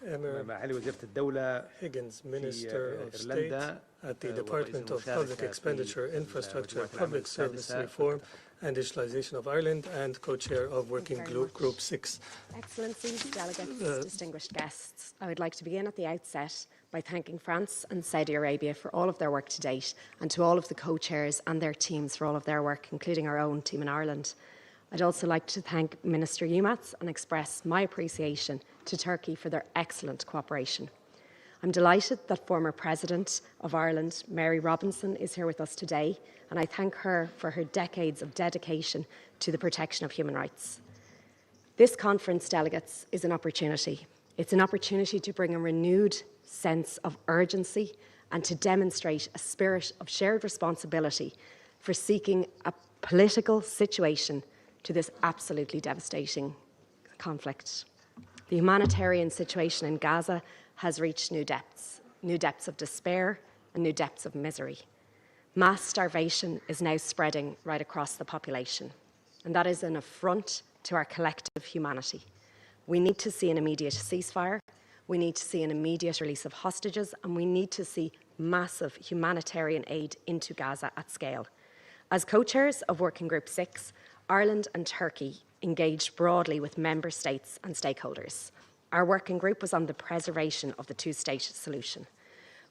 Emma Higgins, Minister of State at the Department of Public Expenditure, Infrastructure, Public Service Reform and Digitalization of Ireland, and co-chair of Working Group 6. Excellencies, delegates, distinguished guests, I would like to begin at the outset by thanking France and Saudi Arabia for all of their work to date, and to all of the co-chairs and their teams for all of their work, including our own team in Ireland. I'd also like to thank Minister Yilmaz and express my appreciation to Turkey for their excellent cooperation. I'm delighted that former President of Ireland, Mary Robinson, is here with us today, and I thank her for her decades of dedication to the protection of human rights. This conference, delegates, is an opportunity. It's an opportunity to bring a renewed sense of urgency and to demonstrate a spirit of shared responsibility for seeking a political situation to this absolutely devastating conflict. The humanitarian situation in Gaza has reached new depths of despair and new depths of misery. Mass starvation is now spreading right across the population, and that is an affront to our collective humanity. We need to see an immediate ceasefire, we need to see an immediate release of hostages, and we need to see massive humanitarian aid into Gaza at scale. As co-chairs of Working Group 6, Ireland and Turkey engaged broadly with member states and stakeholders. Our working group was on the preservation of the two-state solution.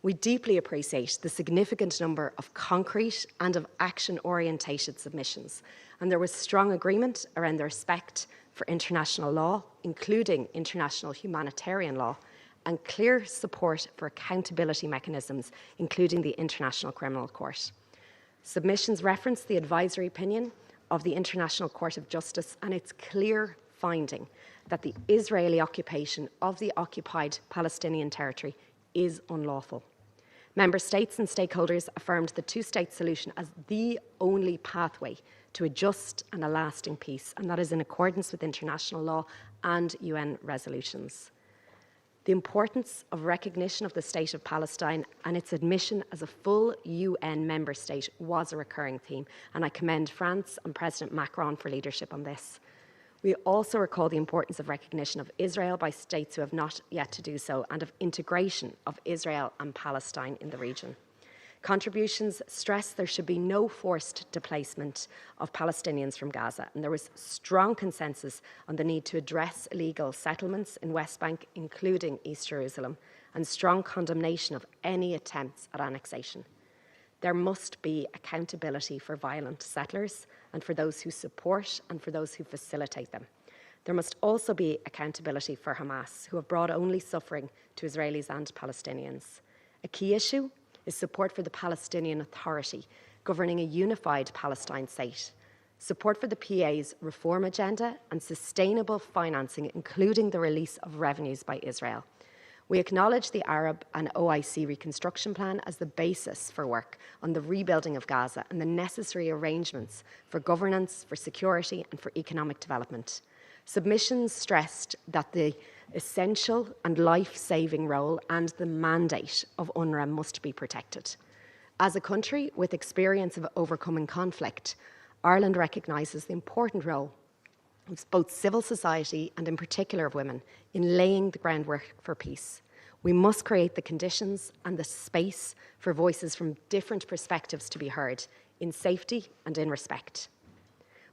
We deeply appreciate the significant number of concrete and of action-orientated submissions, and there was strong agreement around the respect for international law, including international humanitarian law, and clear support for accountability mechanisms, including the International Criminal Court. Submissions reference the advisory opinion of the International Court of Justice and its clear finding that the Israeli occupation of the occupied Palestinian territory is unlawful. Member states and stakeholders affirmed the two-state solution as the only pathway to a just and a lasting peace, and that is in accordance with international law and UN resolutions. The importance of recognition of the State of Palestine and its admission as a full UN member state was a recurring theme, and I commend France and President Macron for leadership on this. We also recall the importance of recognition of Israel by states who have not yet to do so, and of integration of Israel and Palestine in the region. Contributions stress there should be no forced displacement of Palestinians from Gaza, and there was strong consensus on the need to address illegal settlements in West Bank, including East Jerusalem, and strong condemnation of any attempts at annexation. There must be accountability for violent settlers and for those who support and for those who facilitate them. There must also be accountability for Hamas, who have brought only suffering to Israelis and Palestinians. A key issue is support for the Palestinian Authority, governing a unified Palestine state, support for the PA's reform agenda and sustainable financing, including the release of revenues by Israel. We acknowledge the Arab and OIC reconstruction plan as the basis for work on the rebuilding of Gaza and the necessary arrangements for governance, for security and for economic development. Submissions stressed that the essential and life-saving role and the mandate of UNRWA must be protected. As a country with experience of overcoming conflict, Ireland recognises the important role of both civil society and in particular of women in laying the groundwork for peace. We must create the conditions and the space for voices from different perspectives to be heard in safety and in respect.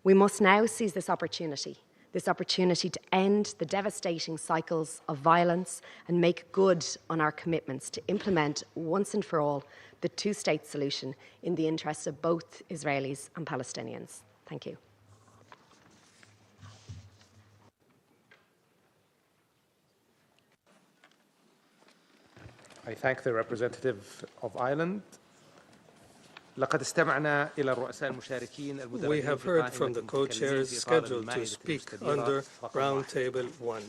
We must now seize this opportunity to end the devastating cycles of violence and make good on our commitments to implement once and for all the two-state solution in the interests of both Israelis and Palestinians. Thank you. I thank the representative of Ireland. لقد استمعنا إلى الرؤساء المشاركين المدربين. We have heard from the co-chairs scheduled to speak under Round Table 1.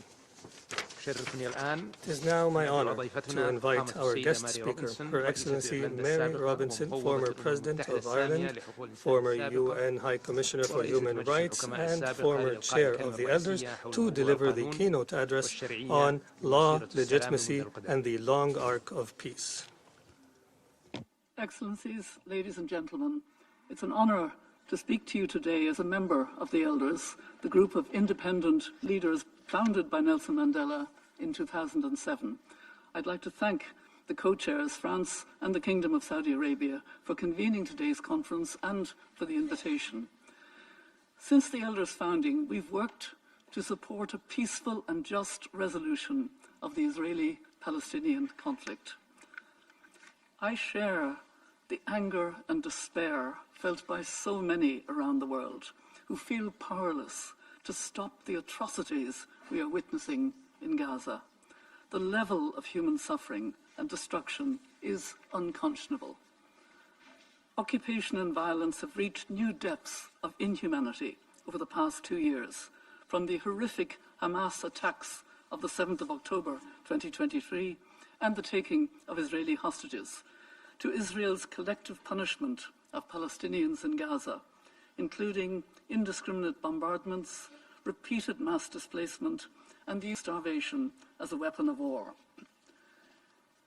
It is now my honor to invite our guest speaker, Her Excellency Mary Robinson, former President of Ireland, former UN High Commissioner for Human Rights, and former Chair of the Elders, to deliver the keynote address on law, legitimacy, and the long arc of peace. Excellencies, ladies and gentlemen, it's an honor to speak to you today as a member of the Elders, the group of independent leaders founded by Nelson Mandela in 2007. I'd like to thank the co-chairs, France and the Kingdom of Saudi Arabia, for convening today's conference and for the invitation. Since the Elders' founding, we've worked to support a peaceful and just resolution of the Israeli-Palestinian conflict. I share the anger and despair felt by so many around the world who feel powerless to stop the atrocities we are witnessing in Gaza. The level of human suffering and destruction is unconscionable. Occupation and violence have reached new depths of inhumanity over the past 2 years, from the horrific Hamas attacks of the 7th of October 2023 and the taking of Israeli hostages, to Israel's collective punishment of Palestinians in Gaza, including indiscriminate bombardments, repeated mass displacement, and the use of starvation as a weapon of war.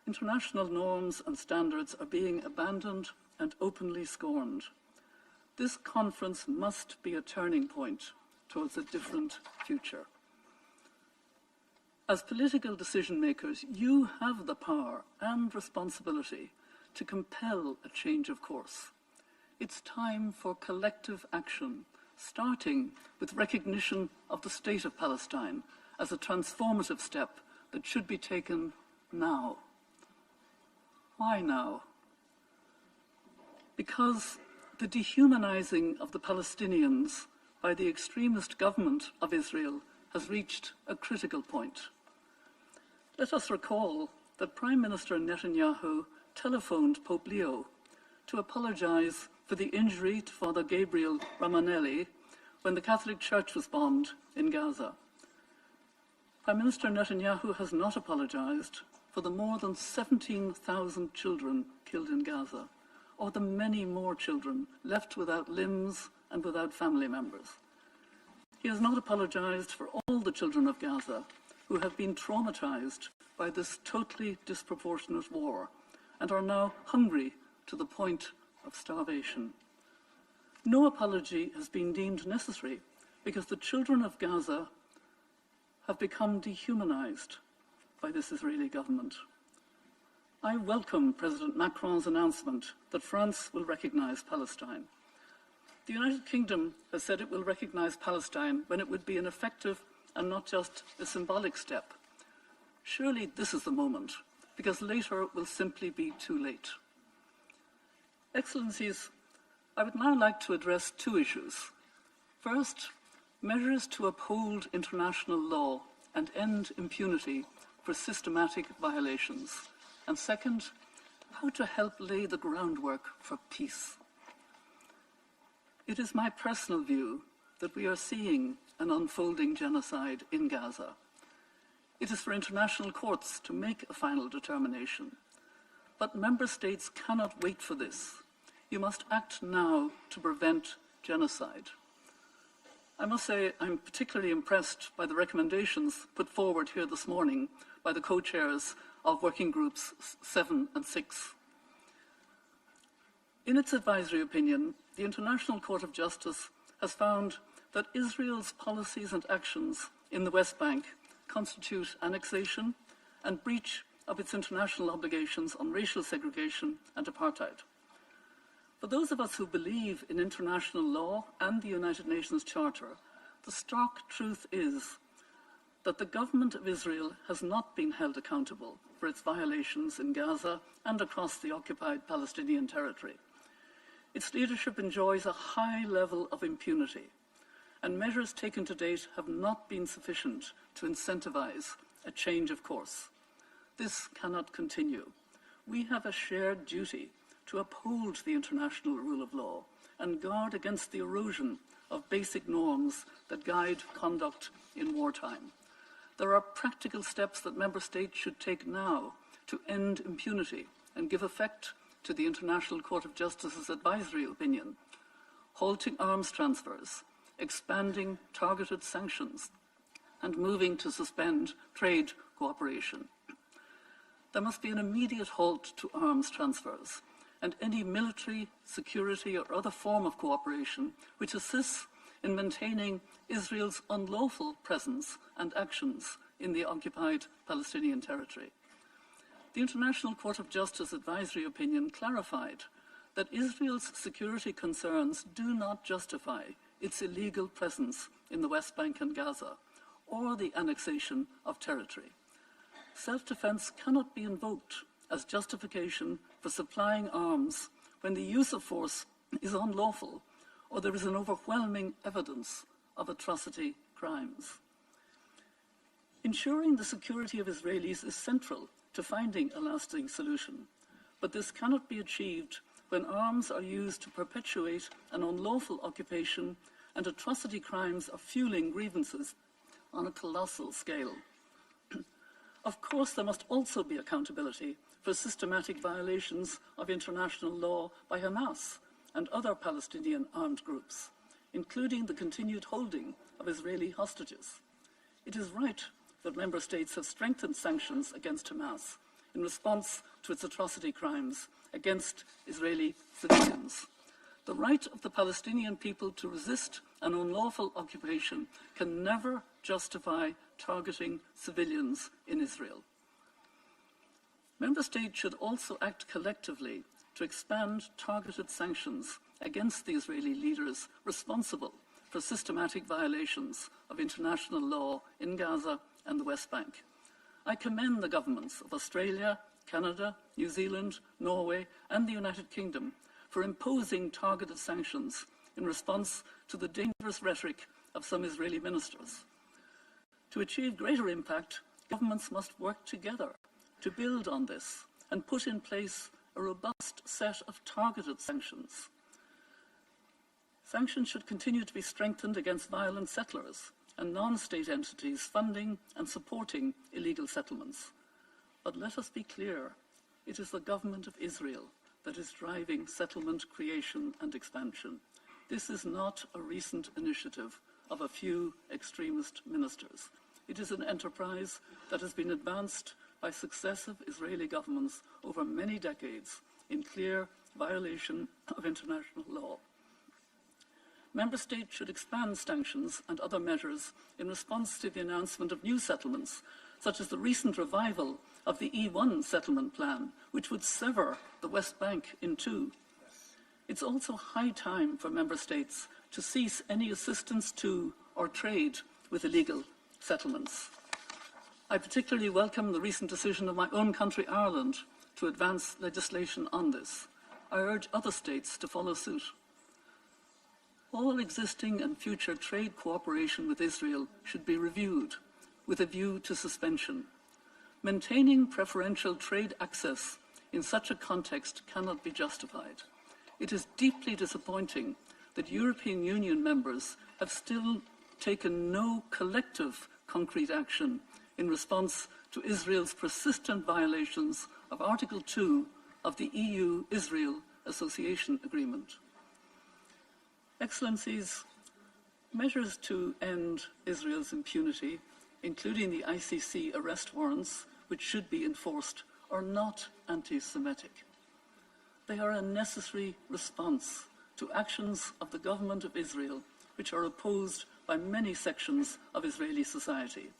International norms and standards are being abandoned and openly scorned. This conference must be a turning point towards a different future. As political decision makers, you have the power and responsibility to compel a change of course. It's time for collective action, starting with recognition of the state of Palestine as a transformative step that should be taken now. Why now? Because the dehumanizing of the Palestinians by the extremist government of Israel has reached a critical point. Let us recall that Prime Minister Netanyahu telephoned Pope Leo to apologize for the injury to Father Gabriel Ramanelli when the Catholic Church was bombed in Gaza. Prime Minister Netanyahu has not apologized for the more than 17,000 children killed in Gaza, or the many more children left without limbs and without family members. He has not apologized for all the children of Gaza who have been traumatized by this totally disproportionate war and are now hungry to the point of starvation. No apology has been deemed necessary because the children of Gaza have become dehumanized by this Israeli government. I welcome President Macron's announcement that France will recognize Palestine. The United Kingdom has said it will recognize Palestine when it would be an effective and not just a symbolic step. Surely this is the moment, because later it will simply be too late. Excellencies, I would now like to address two issues. First, measures to uphold international law and end impunity for systematic violations. And second, how to help lay the groundwork for peace. It is my personal view that we are seeing an unfolding genocide in Gaza. It is for international courts to make a final determination. But member states cannot wait for this. You must act now to prevent genocide. I must say I'm particularly impressed by the recommendations put forward here this morning by the co-chairs of working groups 7 and 6. In its advisory opinion, the International Court of Justice has found that Israel's policies and actions in the West Bank constitute annexation and breach of its international obligations on racial segregation and apartheid. For those of us who believe in international law and the United Nations Charter, the stark truth is that the government of Israel has not been held accountable for its violations in Gaza and across the occupied Palestinian territory. Its leadership enjoys a high level of impunity, and measures taken to date have not been sufficient to incentivize a change of course. This cannot continue. We have a shared duty to uphold the international rule of law and guard against the erosion of basic norms that guide conduct in wartime. There are practical steps that member states should take now to end impunity and give effect to the International Court of Justice's advisory opinion, halting arms transfers, expanding targeted sanctions, and moving to suspend trade cooperation. There must be an immediate halt to arms transfers and any military, security, or other form of cooperation which assists in maintaining Israel's unlawful presence and actions in the occupied Palestinian territory. The International Court of Justice advisory opinion clarified that Israel's security concerns do not justify its illegal presence in the West Bank and Gaza, or the annexation of territory. Self-defense cannot be invoked as justification for supplying arms when the use of force is unlawful or there is an overwhelming evidence of atrocity crimes. Ensuring the security of Israelis is central to finding a lasting solution, but this cannot be achieved when arms are used to perpetuate an unlawful occupation and atrocity crimes are fueling grievances on a colossal scale. Of course, there must also be accountability for systematic violations of international law by Hamas and other Palestinian armed groups, including the continued holding of Israeli hostages. It is right that member states have strengthened sanctions against Hamas in response to its atrocity crimes against Israeli civilians. The right of the Palestinian people to resist an unlawful occupation can never justify targeting civilians in Israel. Member states should also act collectively to expand targeted sanctions against the Israeli leaders responsible for systematic violations of international law in Gaza and the West Bank. I commend the governments of Australia, Canada, New Zealand, Norway, and the United Kingdom for imposing targeted sanctions in response to the dangerous rhetoric of some Israeli ministers. To achieve greater impact, governments must work together to build on this and put in place a robust set of targeted sanctions. Sanctions should continue to be strengthened against violent settlers and non-state entities funding and supporting illegal settlements. But let us be clear, it is the government of Israel that is driving settlement creation and expansion. This is not a recent initiative of a few extremist ministers. It is an enterprise that has been advanced by successive Israeli governments over many decades in clear violation of international law. Member states should expand sanctions and other measures in response to the announcement of new settlements, such as the recent revival of the E1 settlement plan, which would sever the West Bank in two. It's also high time for member states to cease any assistance to or trade with illegal settlements. I particularly welcome the recent decision of my own country, Ireland, to advance legislation on this. I urge other states to follow suit. All existing and future trade cooperation with Israel should be reviewed with a view to suspension. Maintaining preferential trade access in such a context cannot be justified. It is deeply disappointing that European Union members have still taken no collective concrete action in response to Israel's persistent violations of Article 2 of the EU-Israel Association Agreement. Excellencies, measures to end Israel's impunity, including the ICC arrest warrants, which should be enforced, are not anti-Semitic. They are a necessary response to actions of the government of Israel, which are opposed by many sections of Israeli society.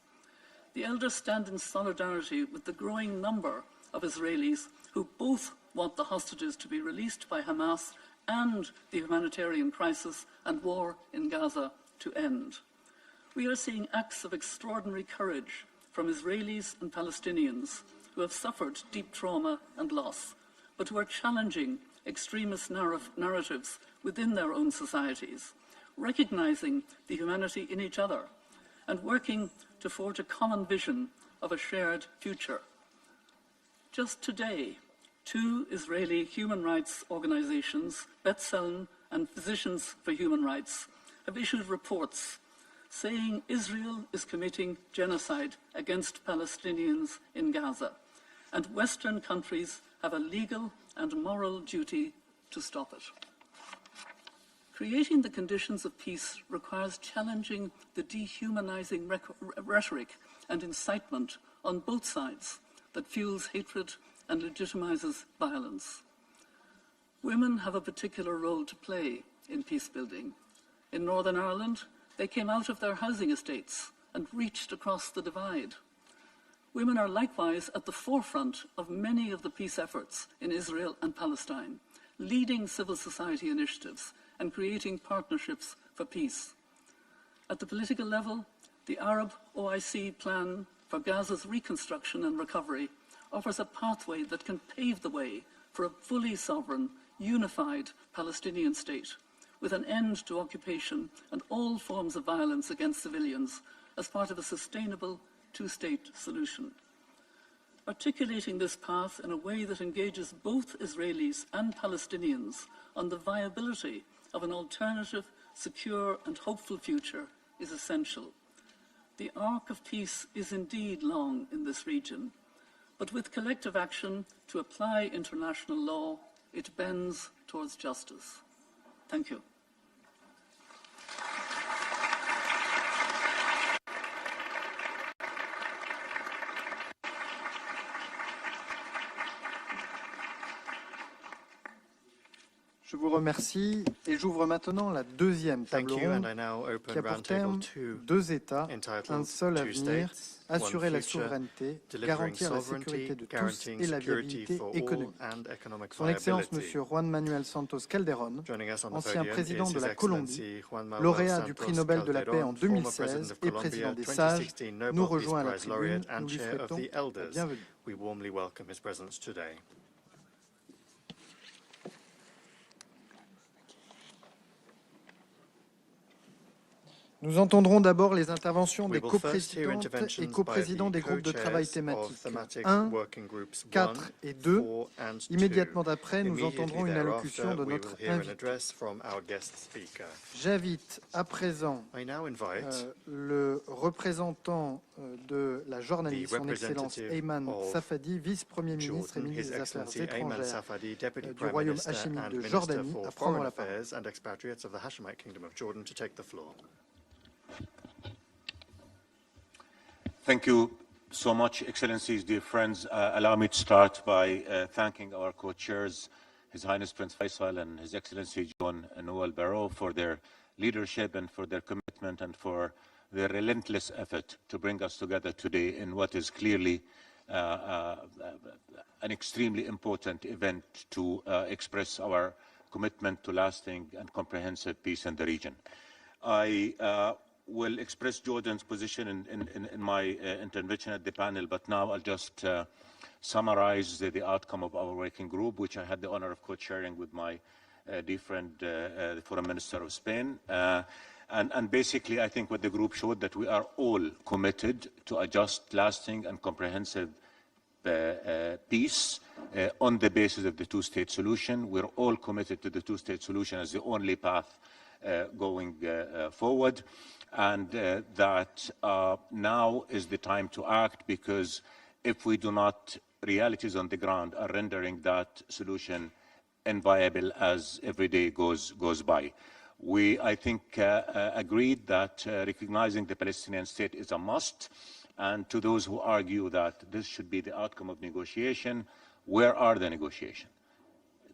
The elders stand in solidarity with the growing number of Israelis who both want the hostages to be released by Hamas and the humanitarian crisis and war in Gaza to end. We are seeing acts of extraordinary courage from Israelis and Palestinians who have suffered deep trauma and loss, but who are challenging extremist narratives within their own societies, recognizing the humanity in each other, and working to forge a common vision of a shared future. Just today, 2 Israeli human rights organizations, B'Tselem and Physicians for Human Rights, have issued reports saying Israel is committing genocide against Palestinians in Gaza, and Western countries have a legal and moral duty to stop it. Creating the conditions of peace requires challenging the dehumanizing rhetoric and incitement on both sides that fuels hatred and legitimizes violence. Women have a particular role to play in peace building. In Northern Ireland, they came out of their housing estates and reached across the divide. Women are likewise at the forefront of many of the peace efforts in Israel and Palestine, leading civil society initiatives and creating partnerships for peace. At the political level, the Arab OIC plan for Gaza's reconstruction and recovery offers a pathway that can pave the way for a fully sovereign, unified Palestinian state, with an end to occupation and all forms of violence against civilians as part of a sustainable 2-state solution. Articulating this path in a way that engages both Israelis and Palestinians on the viability of an alternative, secure and hopeful future is essential. The arc of peace is indeed long in this region, but with collective action to apply international law, it bends towards justice. Thank you. Je vous remercie et j'ouvre maintenant la deuxième table ronde qui a pour terme 2 États, un seul avenir, assurer la souveraineté, garantir la sécurité de tous et la viabilité économique. Son Excellence M. Juan Manuel Santos Calderón, ancien président de la Colombie, lauréat du prix Nobel de la paix en 2016 et président des Sages, nous rejoint à la tribune. Nous lui souhaitons la bienvenue. Nous entendrons d'abord les interventions des coprésidentes et coprésidents des groupes de travail thématiques 1, 4 et 2. Immédiatement après, nous entendrons une allocution de notre invité. J'invite à présent le représentant de la Jordanie, son Excellence Ayman Safadi, vice-premier ministre et ministre des Affaires étrangères du Royaume hachémite de Jordanie, à prendre la parole. Thank you so much, Excellencies, dear friends. Allow me to start by thanking our co-chairs, His Highness Prince Faisal and His Excellency John Noel Barrow, for their leadership and for their commitment and for their relentless effort to bring us together today in what is clearly an extremely important event to express our commitment to lasting and comprehensive peace in the region. I will express Jordan's position in my intervention at the panel, but now I'll just summarize the outcome of our working group, which I had the honor of co-chairing with my dear friend, the Foreign Minister of Spain. And basically, I think what the group showed that we are all committed to a just, lasting and comprehensive peace on the basis of the 2-state solution. We're all committed to the 2-state solution as the only path going forward, and that now is the time to act, because if we do not, realities on the ground are rendering that solution inviable as every day goes by. We, I think, agreed that recognizing the Palestinian state is a must, and to those who argue that this should be the outcome of negotiation, where are the negotiations?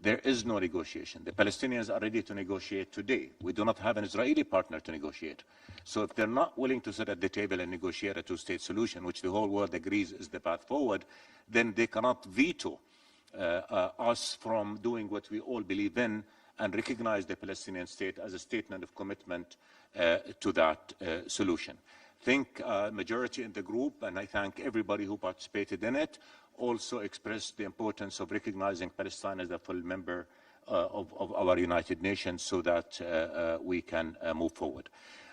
There is no negotiation. The Palestinians are ready to negotiate today. We do not have an Israeli partner to negotiate. So if they're not willing to sit at the table and negotiate a two-state solution, which the whole world agrees is the path forward, then they cannot veto us from doing what we all believe in and recognize the Palestinian state as a statement of commitment to that solution. I think majority in the group, and I thank everybody who participated in it, also expressed the importance of recognizing Palestine as a full member of our United Nations, so that we can move forward.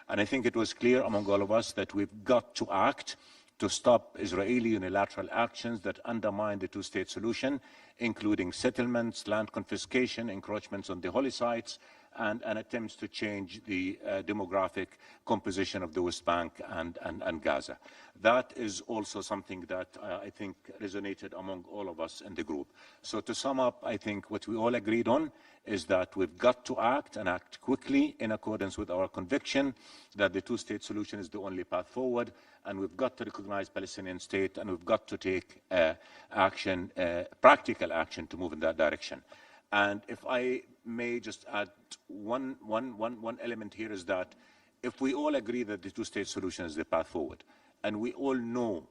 And I think it was clear among all of us that we've got to act to stop Israeli unilateral actions that undermine the two-state solution, including settlements, land confiscation, encroachments on the holy sites, and attempts to change the demographic composition of the West Bank and Gaza. That is also something that I think resonated among all of us in the group. So to sum up, I think what we all agreed on is that we've got to act, and act quickly in accordance with our conviction that the two-state solution is the only path forward, and we've got to recognize Palestinian state, and we've got to take action, practical action, to move in that direction. And if I may just add one element here, is that if we all agree that the two-state solution is the path forward, and we all know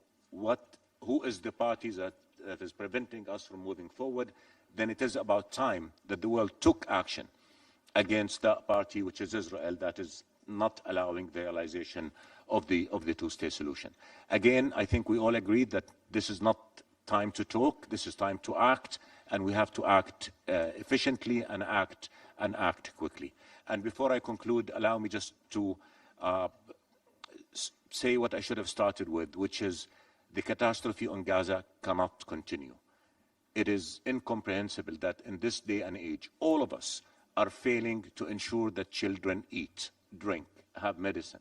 who is the party that is preventing us from moving forward, then it is about time that the world took action against that party, which is Israel, that is not allowing the realization of the two-state solution. Again, I think we all agreed that this is not time to talk, this is time to act, and we have to act efficiently and act quickly. And before I conclude, allow me just to say what I should have started with, which is the catastrophe on Gaza cannot continue. It is incomprehensible that in this day and age, all of us are failing to ensure that children eat, drink, have medicine.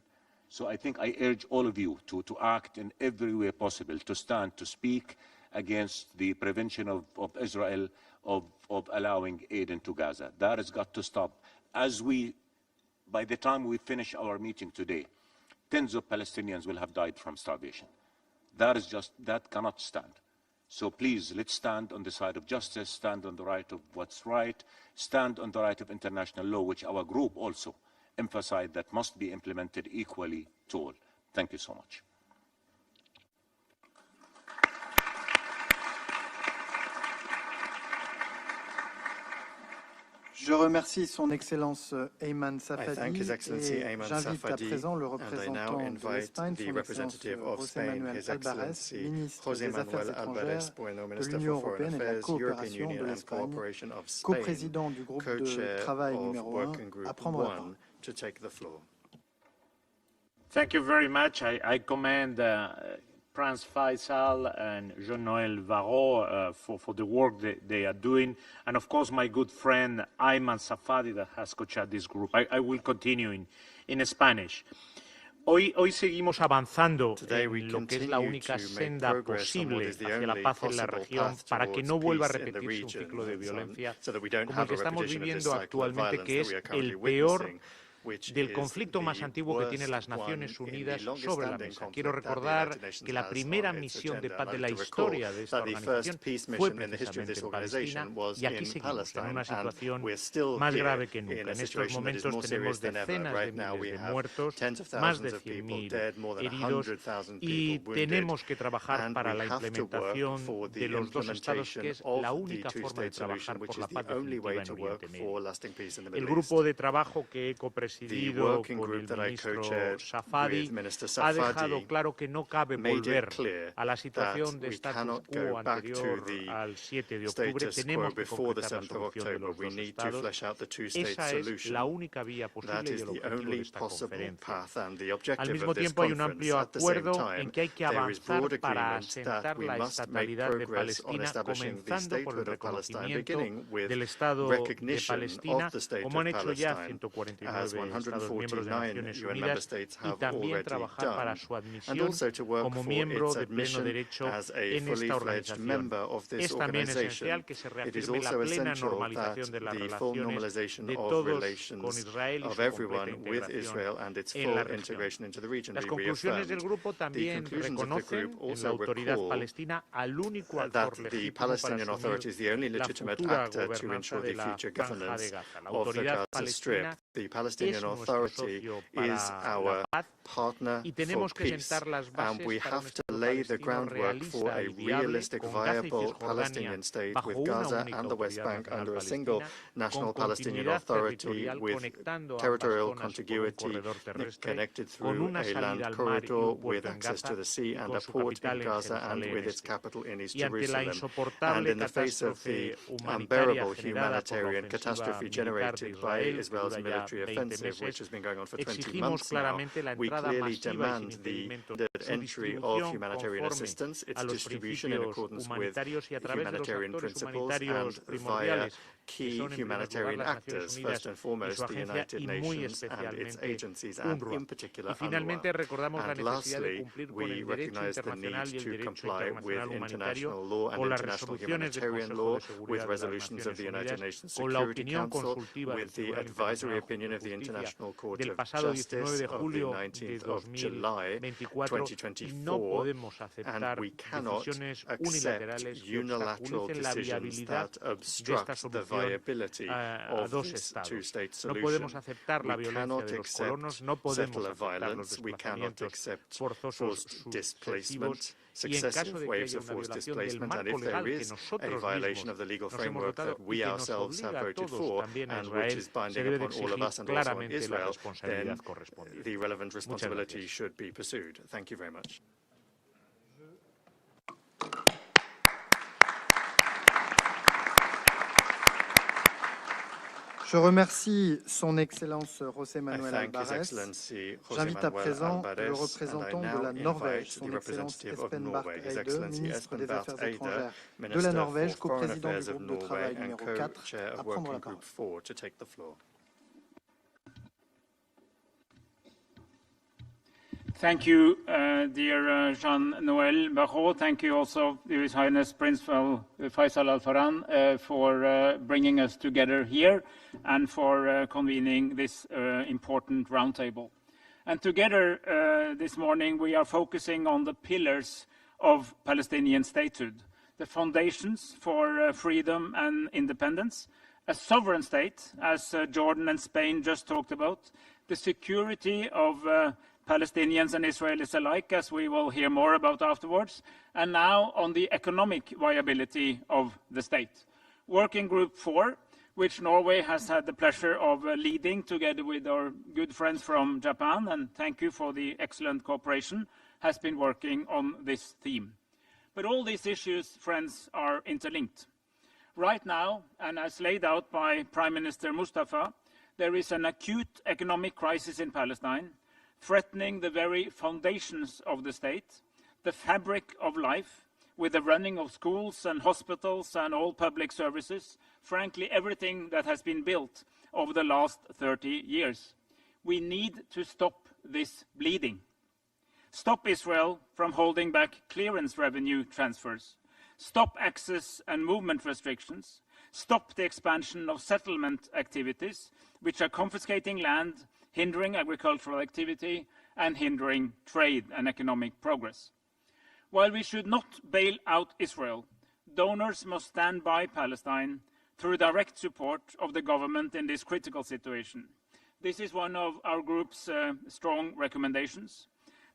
So I think I urge all of you to act in every way possible, to stand, to speak against the prevention of Israel of allowing aid into Gaza. That has got to stop. By the time we finish our meeting today, tens of Palestinians will have died from starvation. That cannot stand. So please, let's stand on the side of justice, stand on the right of what's right, stand on the right of international law, which our group also emphasized that must be implemented equally to all. Thank you so much. Je remercie son Excellence Ayman Safadi et j'invite à présent le représentant de l'Espagne, son Excellence José Manuel Alvarez, ministre des Affaires étrangères de l'Union européenne et de la coopération de l'Espagne, coprésident du groupe de travail numéro 1, à prendre la parole. Thank you very much. I commend Franz Faisal and Jean-Noël Varro for the work that they are doing, and of course my good friend Ayman Safadi that has co-chaired this group. I will continue in Spanish. Hoy seguimos avanzando en lo que es la única senda posible hacia la paz en la región para que no vuelva a repetirse un ciclo de violencia como el que estamos viviendo actualmente, que es el peor del conflicto más antiguo que tienen las Naciones Unidas sobre la mesa. Quiero recordar que la primera misión de paz de la historia de esta organización fue precisamente en Palestina, y aquí seguimos en una situación más grave que nunca. En estos momentos tenemos decenas de miles de muertos, más de 100.000 heridos, y tenemos que trabajar para la implementación de los dos estados, que es la única forma de trabajar por la paz definitiva en Oriente Medio. El grupo de trabajo que he copresidido con el ministro Safadi ha dejado claro que no cabe volver a la situación de status quo anterior al 7 de octubre. Tenemos que concretar la solución de los dos estados. Esa es la única vía posible y el objetivo de esta conferencia. Al mismo tiempo hay un amplio acuerdo en que hay que avanzar para asentar la estatalidad de Palestina, comenzando por el reconocimiento del Estado de Palestina, como han hecho ya 149 149 UN member states y have también already trabajar para done, su and admisión also to work como for miembro its de pleno admission derecho as a en esta fully-fledged member organización. of this Es también organization. esencial que se It is reafirme la also plena essential that normalización de las the full relaciones normalization de of todos con relations Israel y of su completa everyone with integración Israel and its en full la región. integration into the region Las be conclusiones del reaffirmed. grupo The también conclusions of the reconocen group en la also autoridad recall palestina al único that actor the legítimo para Palestinian Authority is the only asumir la legitimate futura actor to gobernanza ensure de the la future Franja de governance Gaza. La of the autoridad Gaza Strip. palestina The es Palestinian nuestro Authority socio is para our la paz partner y for tenemos que peace, sentar las and bases we para un have to Estado lay the palestino groundwork for realista a y viable realistic, con Gaza y viable Cisjordania Palestinian state bajo with una Gaza única and the West autoridad Bank nacional under a single palestina national con Palestinian continuidad Authority territorial with conectando ambas territorial zonas por un contiguity corredor terrestre connected con through una a salida land al mar y corridor un with puerto en access to Gaza the sea y and con a su port in capital en Gaza and Jerusalén with its Este. capital in East Y ante la Jerusalem. And insoportable in the face of the catástrofe humanitaria unbearable generada por la humanitarian ofensiva catastrophe militar de generated by Israel, que Israel's dura ya military 20 offensive, which meses, has been going on for 20 exigimos months now, claramente la we entrada clearly masiva y sin demand impedimento, the su entry of distribución humanitarian conforme assistance, its a los distribution in principios accordance with humanitarios y a través de los humanitarian actores principles and humanitarios via primordiales, que key son en primer lugar humanitarian las Naciones actors, Unidas first and y su foremost the agencia United y muy Nations and its especialmente agencies, and UNRWA. in particular Y finalmente UNRWA. recordamos la And necesidad de lastly, cumplir con we el derecho recognize the need internacional y el to derecho comply with internacional humanitario, international law and con las international resoluciones del humanitarian Consejo law, de Seguridad with de las resolutions of Naciones the United Unidas, Nations con la Security opinión Council, consultiva del with the Tribunal advisory Internacional opinion of the de Justicia International Court del of pasado 19 Justice de of the julio de 19th of July 2024 y no 2024, podemos and aceptar we cannot decisiones accept unilaterales que unilateral obstaculicen la decisions viabilidad that de esta obstruct the solución viability a of dos this estados. two-state No solution. podemos aceptar la We violencia cannot de los accept colonos, no podemos settler aceptar los violence, we cannot desplazamientos accept forzosos forced displacement, sucesivos y en caso successive de que waves haya of una forced violación del displacement, and marco if there legal que is a nosotros violation mismos of the legal nos hemos framework votado that y we que nos ourselves have obliga a voted todos, for, también a and which Israel, is se binding debe de upon all of exigir us and also on claramente la Israel, responsabilidad then correspondiente. the relevant Muchas responsibility gracias. should be pursued. Thank you very much. Je remercie son Excellence José Manuel Alvarez. J'invite à présent le représentant de la Norvège, son Excellence Espen Barth Eide, ministre des Affaires étrangères de la Norvège, coprésident du groupe de travail numéro 4, à prendre la parole. Thank you, dear Jean-Noël Barrot. Thank you also, His Highness Prince Faisal Al Farhan, for bringing us together here and for convening this important roundtable. And together this morning we are focusing on the pillars of Palestinian statehood, the foundations for freedom and independence, a sovereign state, as Jordan and Spain just talked about, the security of Palestinians and Israelis alike, as we will hear more about afterwards, and now on the economic viability of the state. Working Group 4, which Norway has had the pleasure of leading together with our good friends from Japan, and thank you for the excellent cooperation, has been working on this theme. But all these issues, friends, are interlinked. Right now, and as laid out by Prime Minister Mustafa, there is an acute economic crisis in Palestine, threatening the very foundations of the state, the fabric of life, with the running of schools and hospitals and all public services, frankly, everything that has been built over the last 30 years. We need to stop this bleeding. Stop Israel from holding back clearance revenue transfers. Stop access and movement restrictions. Stop the expansion of settlement activities, which are confiscating land, hindering agricultural activity, and hindering trade and economic progress. While we should not bail out Israel, donors must stand by Palestine through direct support of the government in this critical situation. This is one of our group's strong recommendations.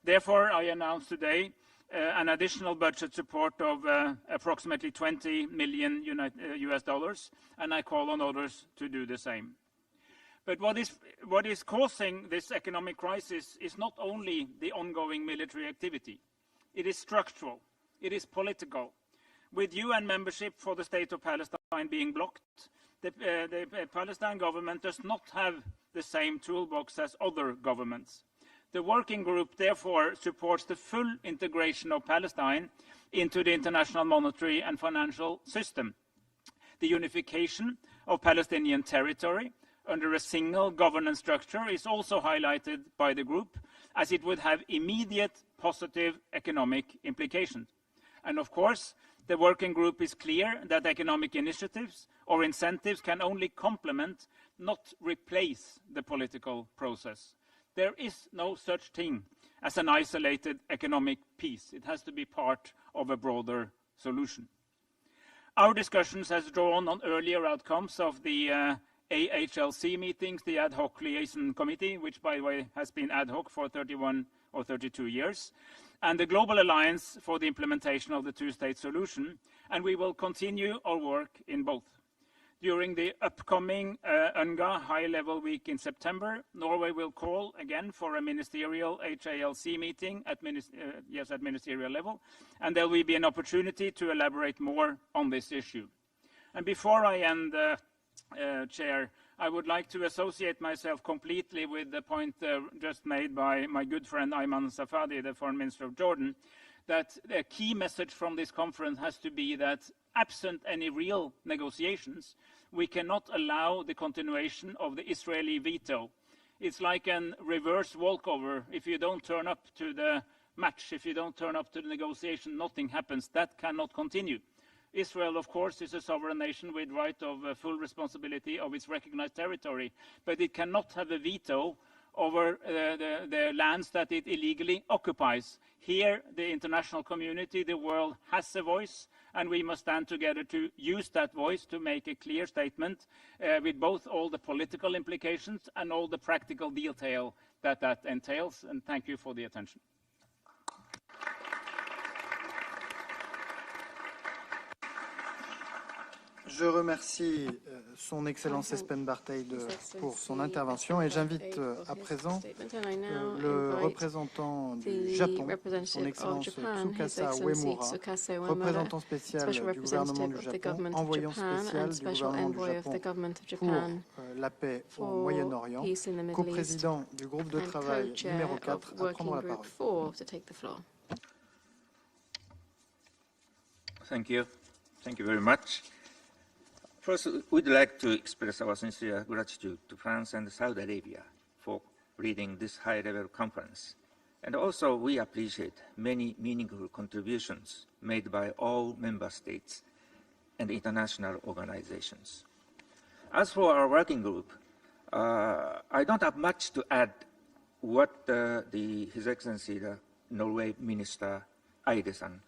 Therefore, I announce today an additional budget support of approximately $20 million US dollars, and I call on others to do the same. But what is causing this economic crisis is not only the ongoing military activity. It is structural. It is political. With UN membership for the state of Palestine being blocked, the Palestine government does not have the same toolbox as other governments. The working group therefore supports the full integration of Palestine into the international monetary and financial system, the unification of Palestinian territory, under a single governance structure is also highlighted by the group, as it would have immediate positive economic implications. And of course, the working group is clear that economic initiatives or incentives can only complement, not replace, the political process. There is no such thing as an isolated economic peace. It has to be part of a broader solution. Our discussions has drawn on earlier outcomes of the AHLC meetings, the Ad Hoc Liaison Committee, which, by the way, has been ad hoc for 31 or 32 years, and the Global Alliance for the Implementation of the Two-State Solution, and we will continue our work in both. During the upcoming UNGA high-level week in September, Norway will call again for a ministerial HALC meeting at ministerial level, and there will be an opportunity to elaborate more on this issue. And before I end, Chair, I would like to associate myself completely with the point just made by my good friend Ayman Safadi, the Foreign Minister of Jordan, that a key message from this conference has to be that absent any real negotiations, we cannot allow the continuation of the Israeli veto. It's like a reverse walkover. If you don't turn up to the match, if you don't turn up to the negotiation, nothing happens. That cannot continue. Israel, of course, is a sovereign nation with right of full responsibility of its recognized territory, but it cannot have a veto over the lands that it illegally occupies. Here, the international community, the world, has a voice, and we must stand together to use that voice to make a clear statement with both all the political implications and all the practical detail that that entails. And thank you for the attention. Je remercie son Excellence Espen Barthey pour son intervention et j'invite à présent le représentant du Japon, son Excellence Tsukasa Uemura, représentant spécial du gouvernement du Japon, envoyant spécial du gouvernement du Japon pour la paix au Moyen-Orient, coprésident du groupe de travail numéro 4 à prendre la parole. Thank you. Thank you very much. First, we'd like to express our sincere gratitude to France and Saudi Arabia for leading this high-level conference. And also, we appreciate many meaningful contributions made by all member states and international organizations. As for our working group, I don't have much to add what His Excellency, the Norway Minister Eide-san,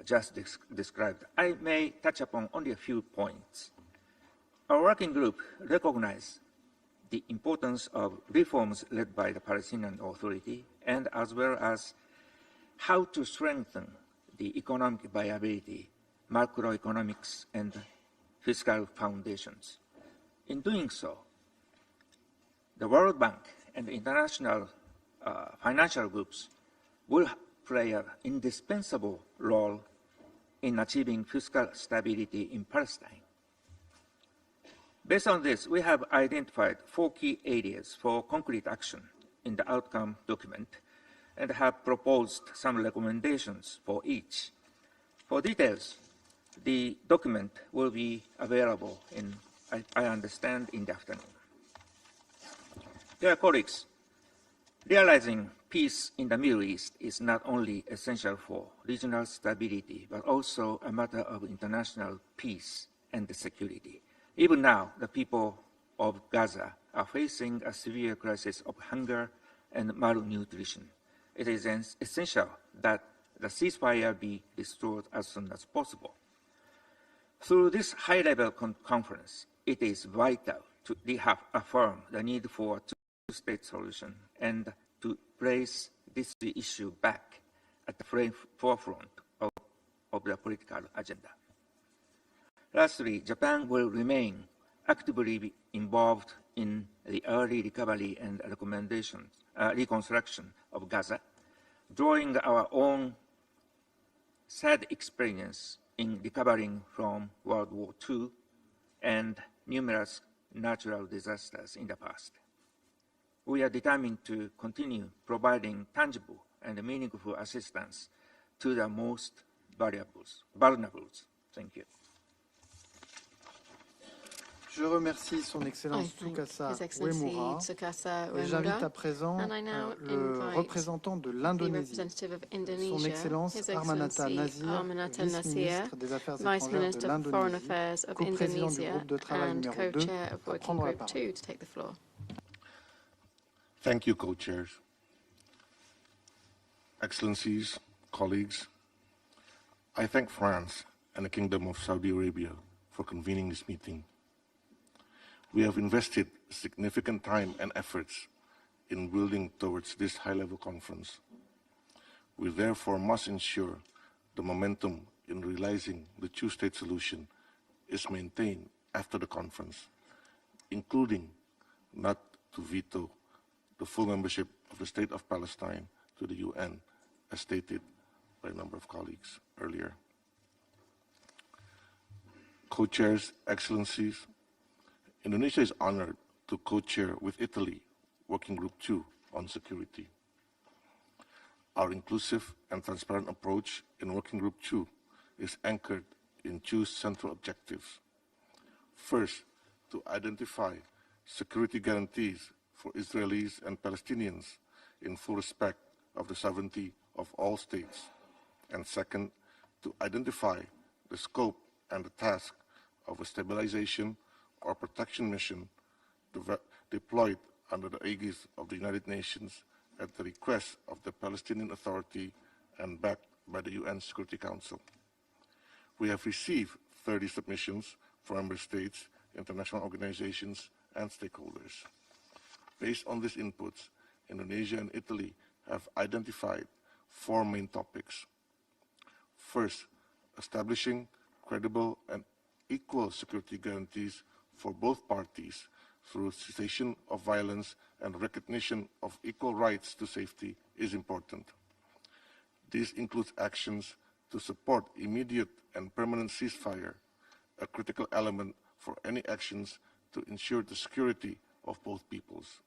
just described. I may touch upon only a few points. Our working group recognizes the importance of reforms led by the Palestinian Authority, and as well as how to strengthen the economic viability, macroeconomics, and fiscal foundations. In doing so, the World Bank and international financial groups will play an indispensable role in achieving fiscal stability in Palestine. Based on this, we have identified 4 key areas for concrete action in the outcome document and have proposed some recommendations for each. For details, the document will be available in, I understand, in the afternoon. Dear colleagues, realizing peace in the Middle East is not only essential for regional stability, but also a matter of international peace and security. Even now, the people of Gaza are facing a severe crisis of hunger and malnutrition. It is essential that the ceasefire be restored as soon as possible. Through this high-level conference, it is vital to reaffirm the need for a two-state solution and to place this issue back at the forefront of the political agenda. Lastly, Japan will remain actively involved in the early recovery and reconstruction of Gaza, drawing our own sad experience in recovering from World War II and numerous natural disasters in the past. We are determined to continue providing tangible and meaningful assistance to the most vulnerable. Thank you. Je remercie son Excellence Tsukasa Uemura et j'invite à présent le représentant de l'Indonésie, son Excellence Armanata Nazir, vice-ministre des Affaires étrangères de l'Indonésie, co-président du groupe de travail numéro 2, à prendre la parole. Thank you, co-chairs. Excellencies, colleagues, I thank France and the Kingdom of Saudi Arabia for convening this meeting. We have invested significant time and efforts in building towards this high-level conference. We therefore must ensure the momentum in realizing the two-state solution is maintained after the conference, including not to veto the full membership of the State of Palestine to the UN, as stated by a number of colleagues earlier. Co-chairs, excellencies, Indonesia is honored to co-chair with Italy Working Group 2 on security. Our inclusive and transparent approach in Working Group 2 is anchored in two central objectives. First, to identify security guarantees for Israelis and Palestinians in full respect of the sovereignty of all states. And second, to identify the scope and the task of a stabilization or protection mission deployed under the aegis of the United Nations at the request of the Palestinian Authority and backed by the UN Security Council. We have received 30 submissions from member states, international organizations, and stakeholders. Based on these inputs, Indonesia and Italy have identified 4 main topics. First, establishing credible and equal security guarantees for both parties through cessation of violence and recognition of equal rights to safety is important. This includes actions to support immediate and permanent ceasefire, a critical element for any actions to ensure the security of both peoples.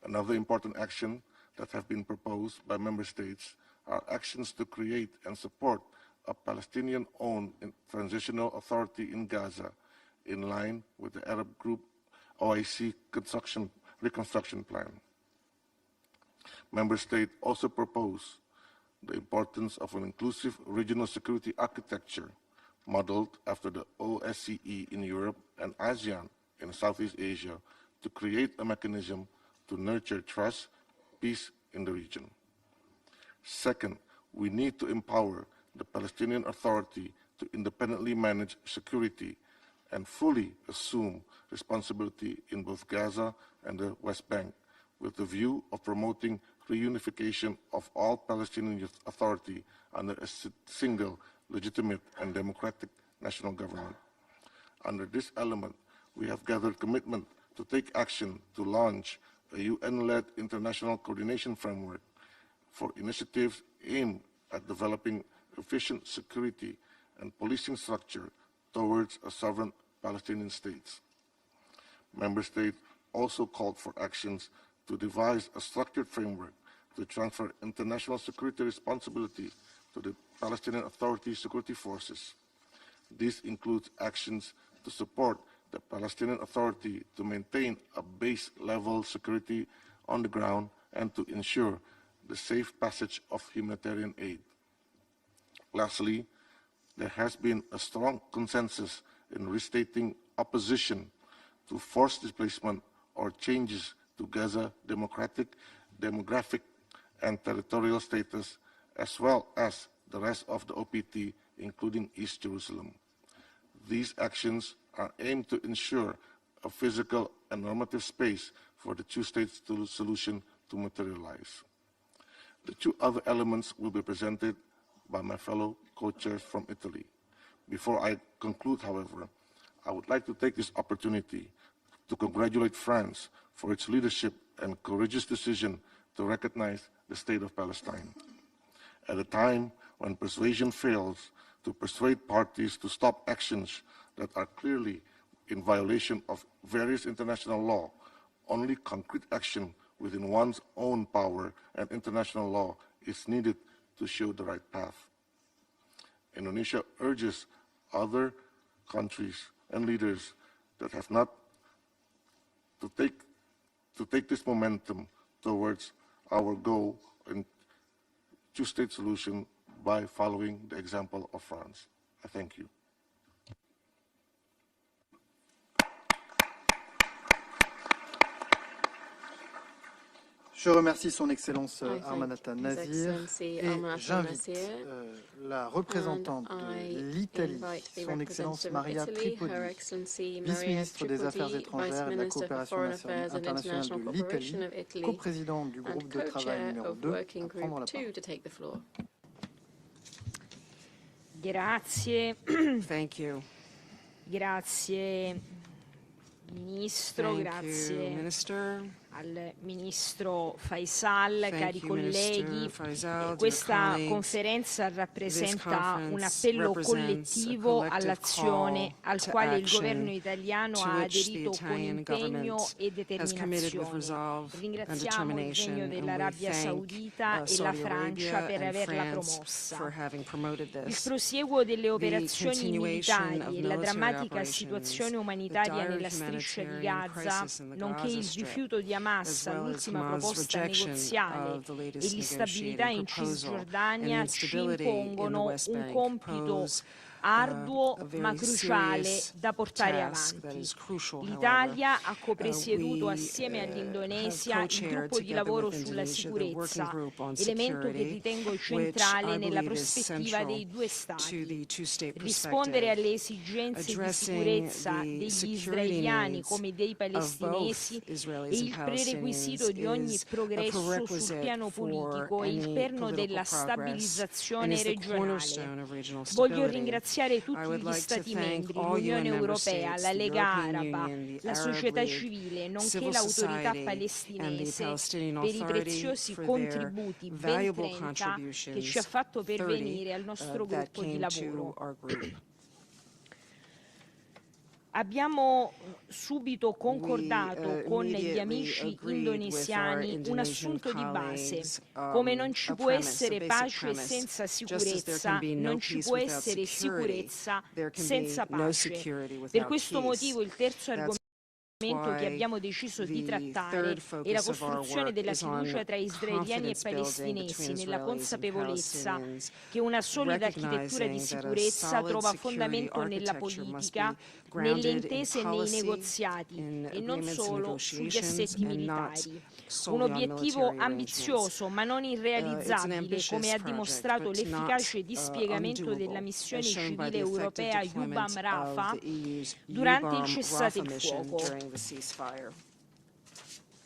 Another important action that have been proposed by member states are actions to create and support a Palestinian-owned transitional authority in Gaza in line with the Arab Group OIC reconstruction plan. Member states also propose the importance of an inclusive regional security architecture modeled after the OSCE in Europe and ASEAN in Southeast Asia to create a mechanism to nurture trust, peace in the region. Second, we need to empower the Palestinian Authority to independently manage security and fully assume responsibility in both Gaza and the West Bank, with the view of promoting reunification of all Palestinian Authority under a single, legitimate and democratic national government. Under this element, we have gathered commitment to take action to launch a UN-led international coordination framework for initiatives aimed at developing efficient security and policing structure towards a sovereign Palestinian state. Member states also called for actions to devise a structured framework to transfer international security responsibility to the Palestinian Authority security forces. This includes actions to support the Palestinian Authority to maintain a base-level security on the ground and to ensure the safe passage of humanitarian aid. Lastly, there has been a strong consensus in restating opposition to forced displacement or changes to Gaza demographic and territorial status, as well as the rest of the OPT, including East Jerusalem. These actions are aimed to ensure a physical and normative space for the two-state solution to materialize. The 2 other elements will be presented by my fellow co-chairs from Italy. Before I conclude, however, I would like to take this opportunity to congratulate France for its leadership and courageous decision to recognize the State of Palestine. At a time when persuasion fails to persuade parties to stop actions that are clearly in violation of various international law, only concrete action within one's own power and international law is needed to show the right path. Indonesia urges other countries and leaders that have not to take this momentum towards our goal in two-state solution by following the example of France. I thank you. Je remercie son Excellence Armanata Nazir et j'invite la représentante de l'Italie, son Excellence Maria Tripodi, vice-ministre des Affaires étrangères et de la coopération internationale de l'Italie, coprésidente du groupe de travail numéro 2, à prendre la parole. Grazie. Thank you. Grazie Ministro, grazie al Ministro Faisal, cari colleghi. Questa conferenza rappresenta un appello collettivo all'azione al quale il governo italiano ha aderito con impegno e determinazione. Ringraziamo il Regno dell'Arabia Saudita e la Francia per averla promossa. Il prosieguo delle operazioni militari e la drammatica situazione umanitaria nella striscia di Gaza, nonché il rifiuto di Hamas all'ultima proposta negoziale e l'instabilità in Cisgiordania ci impongono un compito arduo ma cruciale da portare avanti. L'Italia ha copresieduto assieme all'Indonesia il gruppo di lavoro sulla sicurezza, elemento che ritengo centrale nella prospettiva dei due Stati. Rispondere alle esigenze di sicurezza degli israeliani come dei palestinesi è il prerequisito di ogni progresso sul piano politico e il perno della stabilizzazione regionale. Voglio ringraziare tutti gli Stati membri, l'Unione Europea, la Lega Araba, la società civile, nonché l'autorità palestinese per i preziosi contributi, ben 30, che ci ha fatto pervenire al nostro gruppo di lavoro. Abbiamo subito concordato con gli amici indonesiani un assunto di base. Come non ci può essere pace senza sicurezza, non ci può essere sicurezza senza pace. Per questo motivo il terzo argomento che abbiamo deciso di trattare è la costruzione della fiducia tra israeliani e palestinesi, nella consapevolezza che una solida architettura di sicurezza trova fondamento nella politica, nelle intese e nei negoziati e non solo sugli assetti militari. Un obiettivo ambizioso ma non irrealizzabile, come ha dimostrato l'efficace dispiegamento della missione civile europea Yubam Rafa durante il cessate il fuoco.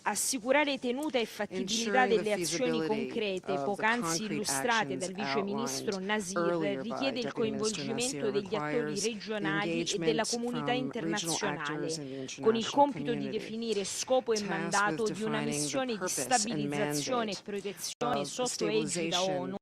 Assicurare tenuta e fattibilità delle azioni concrete poc'anzi illustrate dal Vice Ministro Nasir richiede il coinvolgimento degli attori regionali e della comunità internazionale, con il compito di definire scopo e mandato di una missione di stabilizzazione e protezione sotto egida ONU.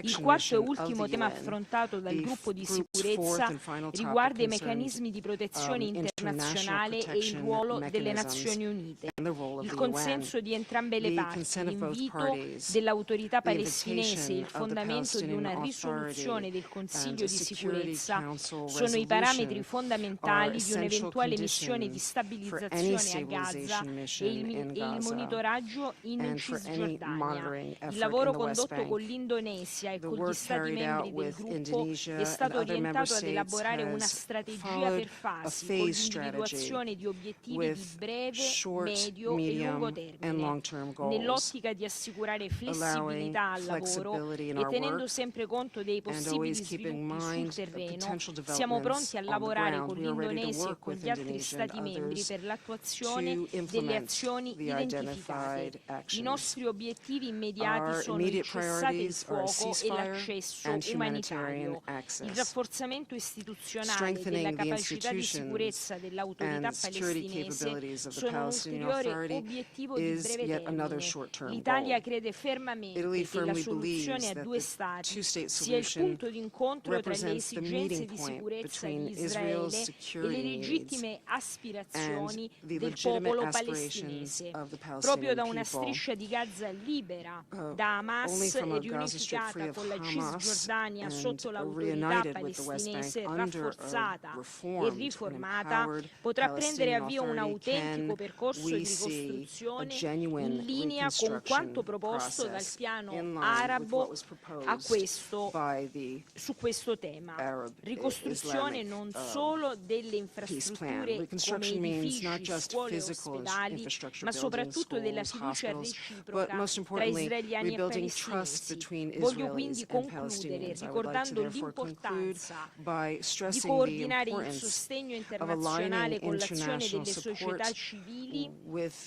Il quarto e ultimo tema affrontato dal gruppo di sicurezza riguarda i meccanismi di protezione internazionale e il ruolo delle Nazioni Unite. Il consenso di entrambe le parti, l'invito dell'autorità palestinese e il fondamento di una risoluzione del Consiglio di sicurezza sono i parametri fondamentali di un'eventuale missione di stabilizzazione a Gaza e il monitoraggio in Cisgiordania. Il lavoro condotto con l'Indonesia e con gli Stati membri del gruppo è stato orientato ad elaborare una strategia per fasi con l'individuazione di obiettivi di breve, medio e lungo termine, nell'ottica di assicurare flessibilità al lavoro e tenendo sempre conto dei possibili sviluppi sul terreno. Siamo pronti a lavorare con l'Indonesia e con gli altri Stati membri per l'attuazione delle azioni identificate. I nostri obiettivi immediati sono il cessate il fuoco e l'accesso umanitario, il rafforzamento istituzionale della capacità di sicurezza dell'autorità palestinese sono un ulteriore obiettivo di breve termine. L'Italia crede fermamente che la soluzione a due Stati sia il punto d'incontro tra le esigenze di sicurezza di Israele e le legittime aspirazioni del popolo palestinese. Proprio da una striscia di Gaza libera da Hamas e riunificata riconciliata con la Cisgiordania sotto l'autorità palestinese rafforzata e riformata, potrà prendere avvio un autentico percorso di ricostruzione in linea con quanto proposto dal piano arabo su questo tema. Ricostruzione non solo delle infrastrutture come edifici, scuole e ospedali, ma soprattutto della fiducia reciproca tra israeliani e palestinesi. Voglio quindi concludere ricordando l'importanza di coordinare il sostegno internazionale con l'azione delle società civili,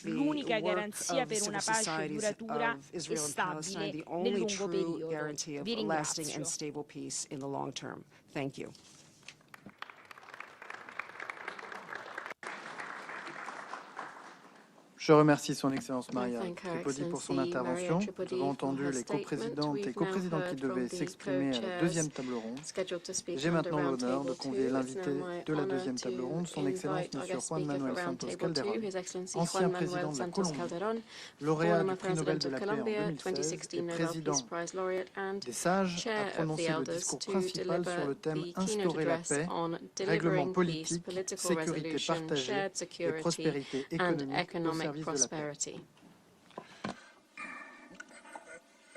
l'unica garanzia per una pace duratura e stabile nel lungo periodo. Vi ringrazio. Je remercie son Excellence Maria Tripodi pour son intervention. Nous avons entendu les coprésidentes et coprésidents qui devaient s'exprimer à la deuxième table ronde. J'ai maintenant l'honneur de convier l'invité de la deuxième table ronde, son Excellence M. Juan Manuel Santos Calderón, ancien président de la Colombie, lauréat du prix Nobel de la paix en 2016 et président des Sages, a prononcé le discours principal sur le thème « Instaurer la paix, règlement politique, sécurité partagée et prospérité économique au service prosperity.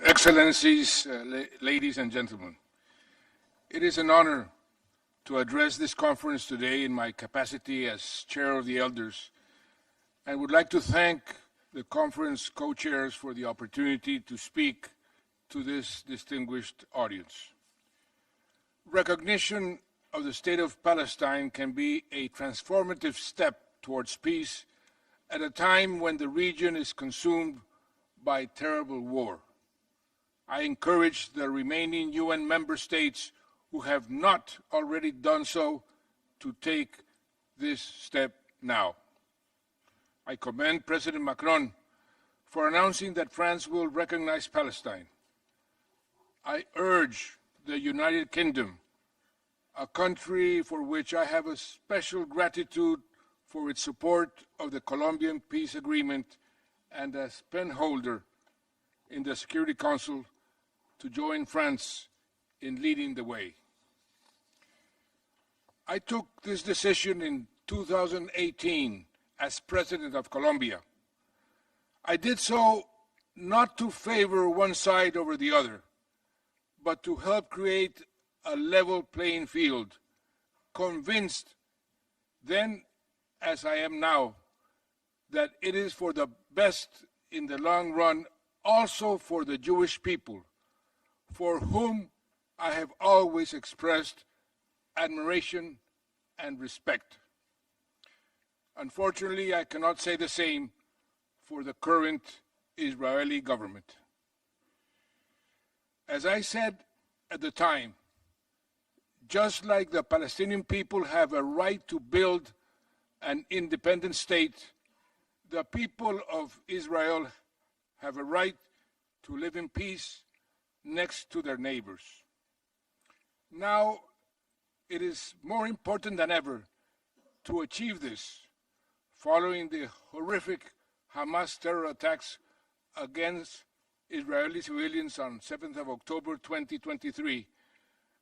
Excellencies, ladies and gentlemen, it is an honor to address this conference today in my capacity as Chair of the Elders, and would like to thank the conference co-chairs for the opportunity to speak to this distinguished audience. Recognition of the State of Palestine can be a transformative step towards peace at a time when the region is consumed by terrible war. I encourage the remaining UN member states who have not already done so to take this step now. I commend President Macron for announcing that France will recognize Palestine. I urge the United Kingdom, a country for which I have a special gratitude for its support of the Colombian peace agreement and as penholder in the Security Council, to join France in leading the way. I took this decision in 2018 as President of Colombia. I did so not to favor one side over the other, but to help create a level playing field, convinced then as I am now, that it is for the best in the long run, also for the Jewish people, for whom I have always expressed admiration and respect. Unfortunately, I cannot say the same for the current Israeli government. As I said at the time, just like the Palestinian people have a right to build an independent state, the people of Israel have a right to live in peace next to their neighbors. Now, it is more important than ever to achieve this, following the horrific Hamas terror attacks against Israeli civilians on 7th of October 2023,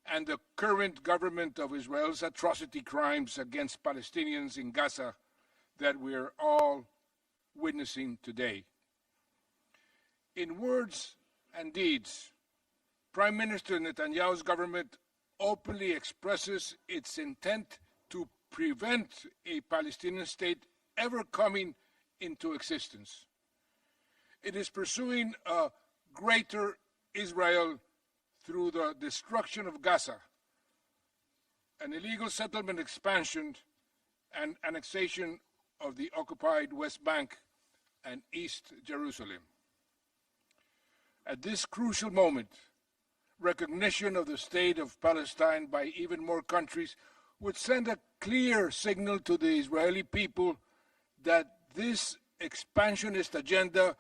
and the current government of Israel's atrocity crimes against Palestinians in Gaza that we are all witnessing today. In words and deeds, Prime Minister Netanyahu's government openly expresses its intent to prevent a Palestinian state ever coming into existence. It is pursuing a greater Israel through the destruction of Gaza, an illegal settlement expansion, and annexation of the occupied West Bank and East Jerusalem. At this crucial moment, recognition of the State of Palestine by even more countries would send a clear signal to the Israeli people that this expansionist agenda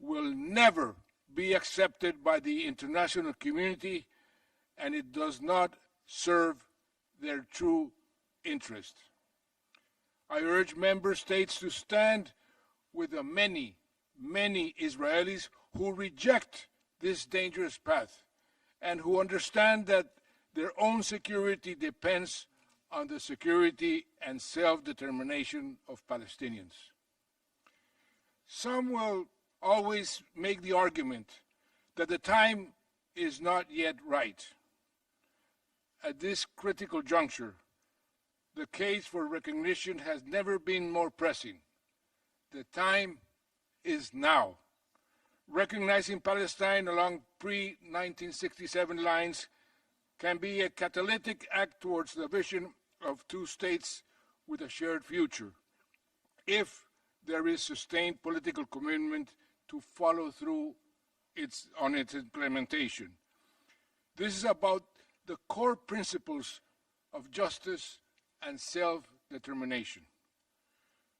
will never be accepted by the international community, and it does not serve their true interest. I urge member states to stand with the many, many Israelis who reject this dangerous path and who understand that their own security depends on the security and self-determination of Palestinians. Some will always make the argument that the time is not yet right. At this critical juncture, the case for recognition has never been more pressing. The time is now. Recognizing Palestine along pre-1967 lines can be a catalytic act towards the vision of two states with a shared future, if there is sustained political commitment to follow through on its implementation. This is about the core principles of justice and self-determination.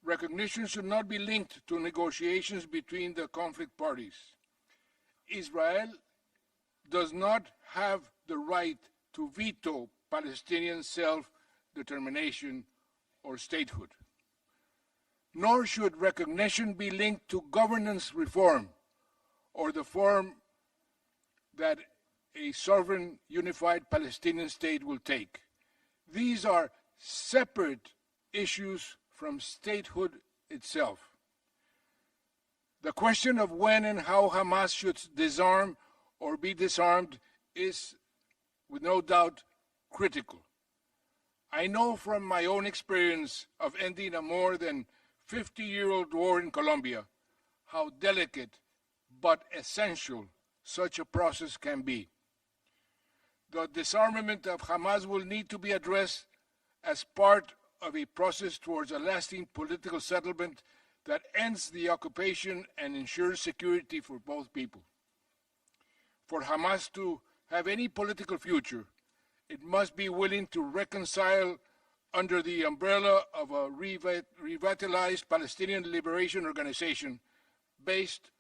Recognition should not be linked to negotiations between the conflict parties. Israel does not have the right to veto Palestinian self-determination or statehood. Nor should recognition be linked to governance reform or the form that a sovereign unified Palestinian state will take. These are separate issues from statehood itself. The question of when and how Hamas should disarm or be disarmed is, with no doubt, critical. I know from my own experience of ending a more than 50-year-old war in Colombia how delicate but essential such a process can be. The disarmament of Hamas will need to be addressed as part of a process towards a lasting political settlement that ends the occupation and ensures security for both people. For Hamas to have any political future, it must be willing to reconcile under the umbrella of a revitalized Palestinian Liberation Organization based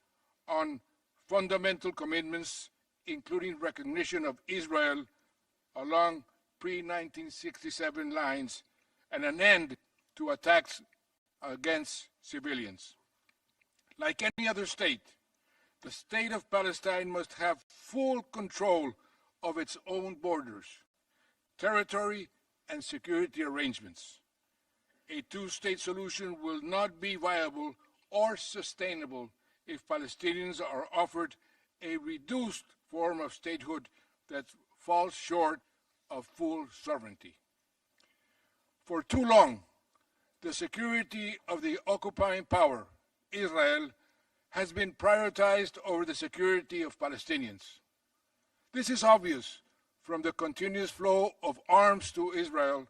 on fundamental commitments, including recognition of Israel along pre-1967 lines and an end to attacks against civilians. Like any other state, the state of Palestine must have full control of its own borders, territory, and security arrangements. A two-state solution will not be viable or sustainable if Palestinians are offered a reduced form of statehood that falls short of full sovereignty. For too long, the security of the occupying power, Israel, has been prioritized over the security of Palestinians. This is obvious from the continuous flow of arms to Israel,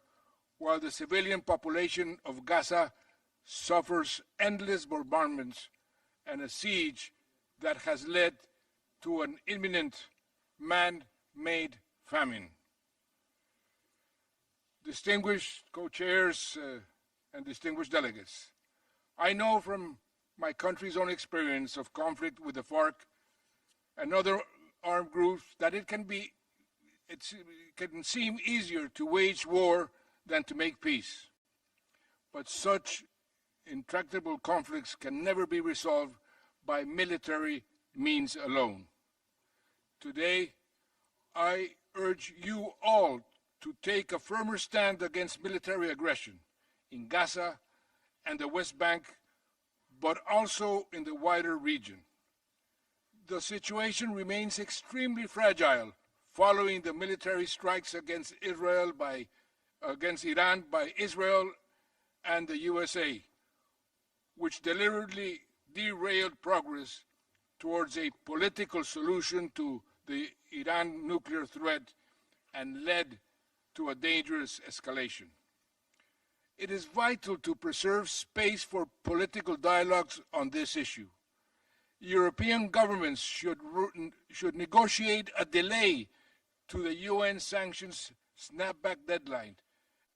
while the civilian population of Gaza suffers endless bombardments and a siege that has led to an imminent man-made famine. Distinguished co-chairs and distinguished delegates, I know from my country's own experience of conflict with the FARC and other armed groups that it can seem easier to wage war than to make peace. But such intractable conflicts can never be resolved by military means alone. Today, I urge you all to take a firmer stand against military aggression in Gaza and the West Bank, but also in the wider region. The situation remains extremely fragile following the military strikes against Iran by Israel and the USA, which deliberately derailed progress towards a political solution to the Iran nuclear threat and led to a dangerous escalation. It is vital to preserve space for political dialogues on this issue. European governments should negotiate a delay to the UN sanctions snapback deadline,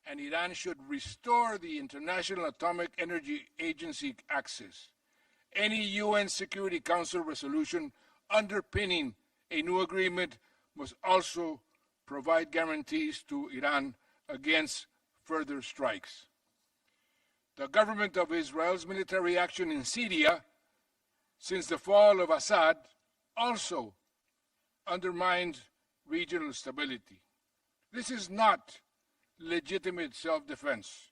and Iran should restore the International Atomic Energy Agency access. Any UN Security Council resolution underpinning a new agreement must also provide guarantees to Iran against further strikes. The government of Israel's military action in Syria since the fall of Assad also undermined regional stability. This is not legitimate self-defense.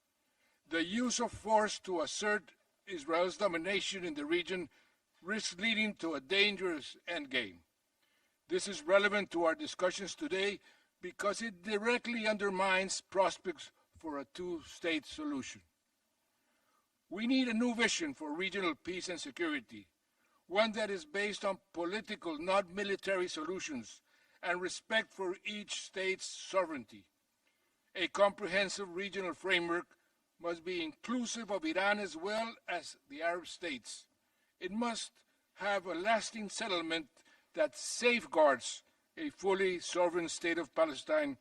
The use of force to assert Israel's domination in the region risks leading to a dangerous endgame. This is relevant to our discussions today because it directly undermines prospects for a two-state solution. We need a new vision for regional peace and security, one that is based on political, not military solutions, and respect for each state's sovereignty. A comprehensive regional framework must be inclusive of Iran as well as the Arab states. It must have a lasting settlement that safeguards a fully sovereign state of Palestine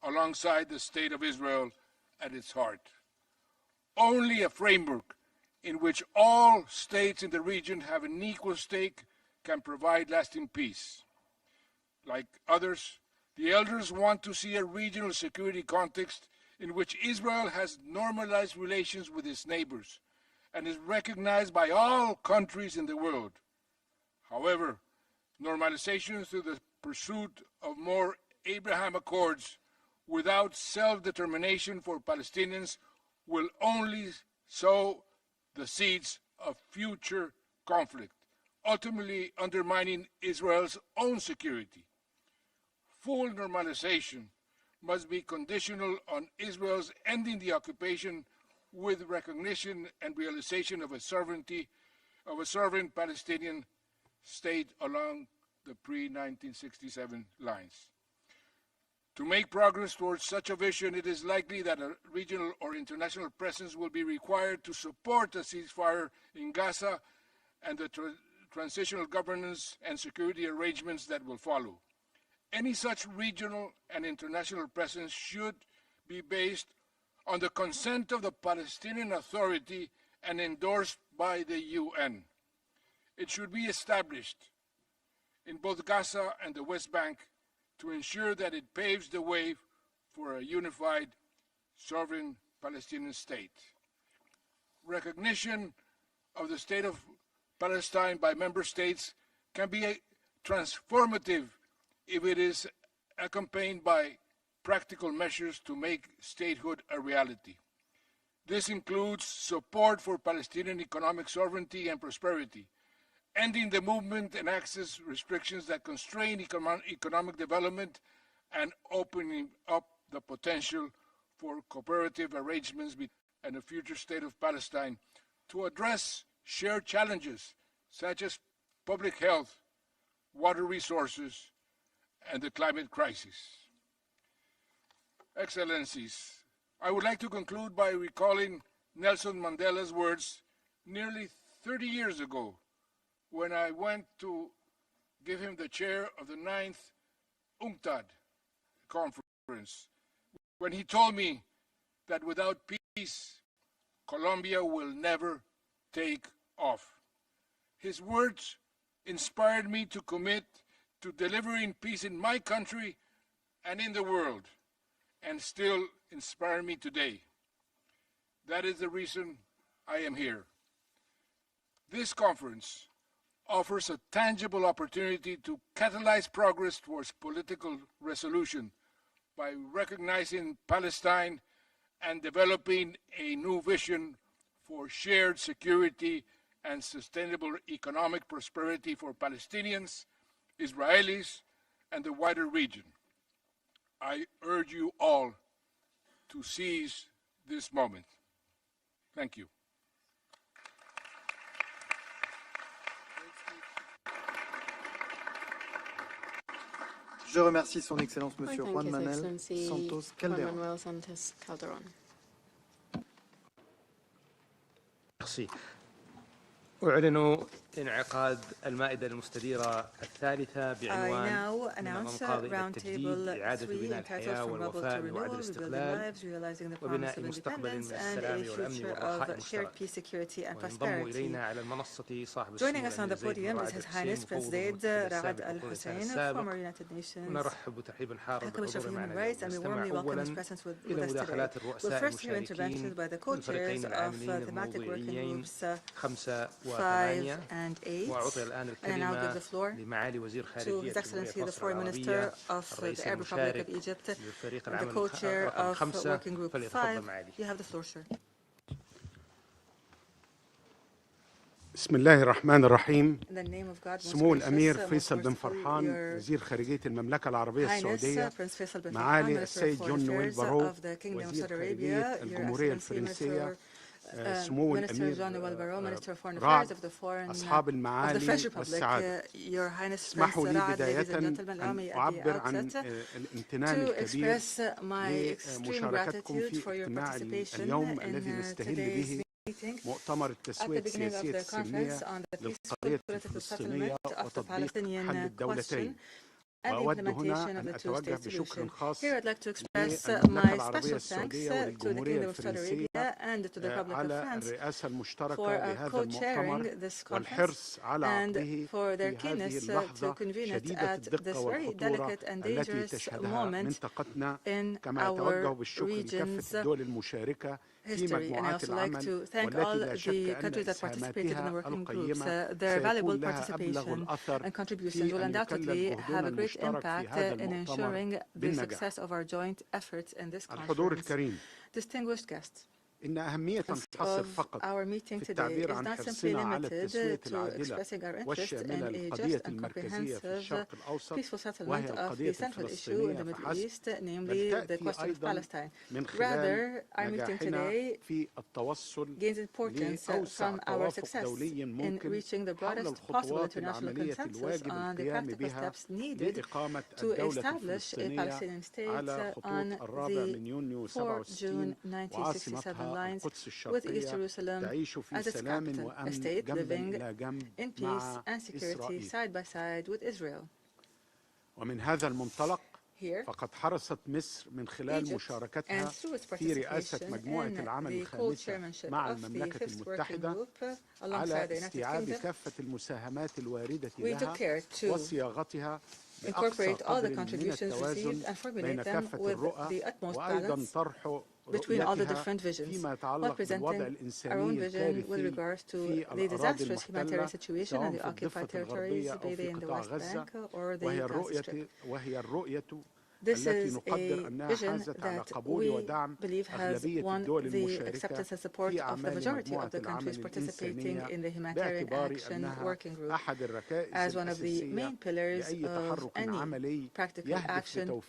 alongside the state of Israel at its heart. Only a framework in which all states in the region have an equal stake can provide lasting peace. Like others, the elders want to see a regional security context in which Israel has normalized relations with its neighbors and is recognized by all countries in the world. However, normalization through the pursuit of more Abraham Accords without self-determination for Palestinians will only sow the seeds of future conflict, ultimately undermining Israel's own security. Full normalization must be conditional on Israel's ending the occupation with recognition and realization of a sovereign Palestinian state along the pre-1967 lines. To make progress towards such a vision, it is likely that a regional or international presence will be required to support a ceasefire in Gaza and the transitional governance and security arrangements that will follow. Any such regional and international presence should be based on the consent of the Palestinian Authority and endorsed by the UN. It should be established in both Gaza and the West Bank to ensure that it paves the way for a unified, sovereign Palestinian state. Recognition of the state of Palestine by member states can be transformative if it is accompanied by practical measures to make statehood a reality. This includes support for Palestinian economic sovereignty and prosperity, ending the movement and access restrictions that constrain economic development, and opening up the potential for cooperative arrangements and a future state of Palestine to address shared challenges such as public health, water resources, and the climate crisis. Excellencies, I would like to conclude by recalling Nelson Mandela's words nearly 30 years ago when I went to give him the chair of the 9th UNCTAD conference, when he told me that without peace, Colombia will never take off. His words inspired me to commit to delivering peace in my country and in the world, and still inspire me today. That is the reason I am here. This conference offers a tangible opportunity to catalyze progress towards political resolution by recognizing Palestine and developing a new vision for shared security and sustainable economic prosperity for Palestinians, Israelis, and the wider region. I urge you all to seize this moment. Thank you. Je remercie son Excellence Monsieur Juan Manuel Santos Calderon. Merci. أعلن انعقاد المائدة المستديرة الثالثة بعنوان من المنقاض إلى التجديد إعادة بناء الحياة والوفاء بوعد الاستقلال وبناء مستقبل من السلام والأمن والرخاء المشترك. وينضم إلينا على المنصة صاحب السمو زيد رعد الحسين مفوض السابق للرئيس السابق. ونرحب ترحيبا حارا بالحضور معنا ونستمع أولا إلى مداخلات الرؤساء المشاركين والفريقين العاملين الموضوعيين 5 5 and 8. And I now give the floor to His Excellency the Foreign Minister of the Arab Republic of Egypt and the co-chair of Working Group 5. You have the floor, sir. بسم الله الرحمن الرحيم. سمو الأمير فيصل بن فرحان وزير خارجية المملكة العربية السعودية، معالي السيد جون نويل بارو وزير خارجية الجمهورية الفرنسية، سمو الأمير رعد، أصحاب المعالي والسعادة، اسمحوا لي بداية أن أعبر عن الامتنان الكبير لمشاركتكم في اجتماع اليوم الذي نستهل به مؤتمر التسوية السياسية السلمية للقضية الفلسطينية وتطبيق حل الدولتين. وأود هنا أن أتوجه بشكر خاص للمملكة العربية السعودية والجمهورية الفرنسية على الرئاسة المشتركة لهذا المؤتمر والحرص على عقده في هذه اللحظة شديدة الدقة والخطورة التي تشهدها منطقتنا، كما أتوجه بالشكر لكافة الدول المشاركة في مجموعات العمل والتي لا شك أن إسهاماتها القيمة سيكون لها أبلغ الأثر في أن يكلل جهدنا المشترك في هذا المؤتمر بالنجاح. الحضور الكريم، إن أهمية تنحصر فقط في التعبير عن حرصنا على التسوية العادلة والشاملة للقضية المركزية في الشرق الأوسط وهي القضية الفلسطينية فحسب، بل تأتي أيضا من خلال نجاحنا في التوصل لأوسع توافق دولي ممكن حول الخطوات العملية الواجب القيام بها لإقامة الدولة الفلسطينية على خطوط 4 من يونيو 67 وعاصمتها القدس الشرقية تعيش في سلام وأمن جنبا إلى جنب مع إسرائيل. ومن هذا المنطلق فقد حرصت مصر من خلال مشاركتها في رئاسة مجموعة العمل الخامسة مع المملكة المتحدة على استيعاب كافة المساهمات الواردة لها وصياغتها بأقصى قدر من التوازن بين كافة الرؤى، وأيضا طرح رؤيتها فيما يتعلق بالوضع الإنساني الكارثي في الأراضي المحتلة سواء في الضفة الغربية أو في قطاع غزة، وهي الرؤية التي نقدر أنها حازت على قبول ودعم أغلبية الدول المشاركة في أعمال مجموعة العمل الإنسانية، باعتبار أنها أحد الركائز الأساسية لأي تحرك عملي يهدف لتوفير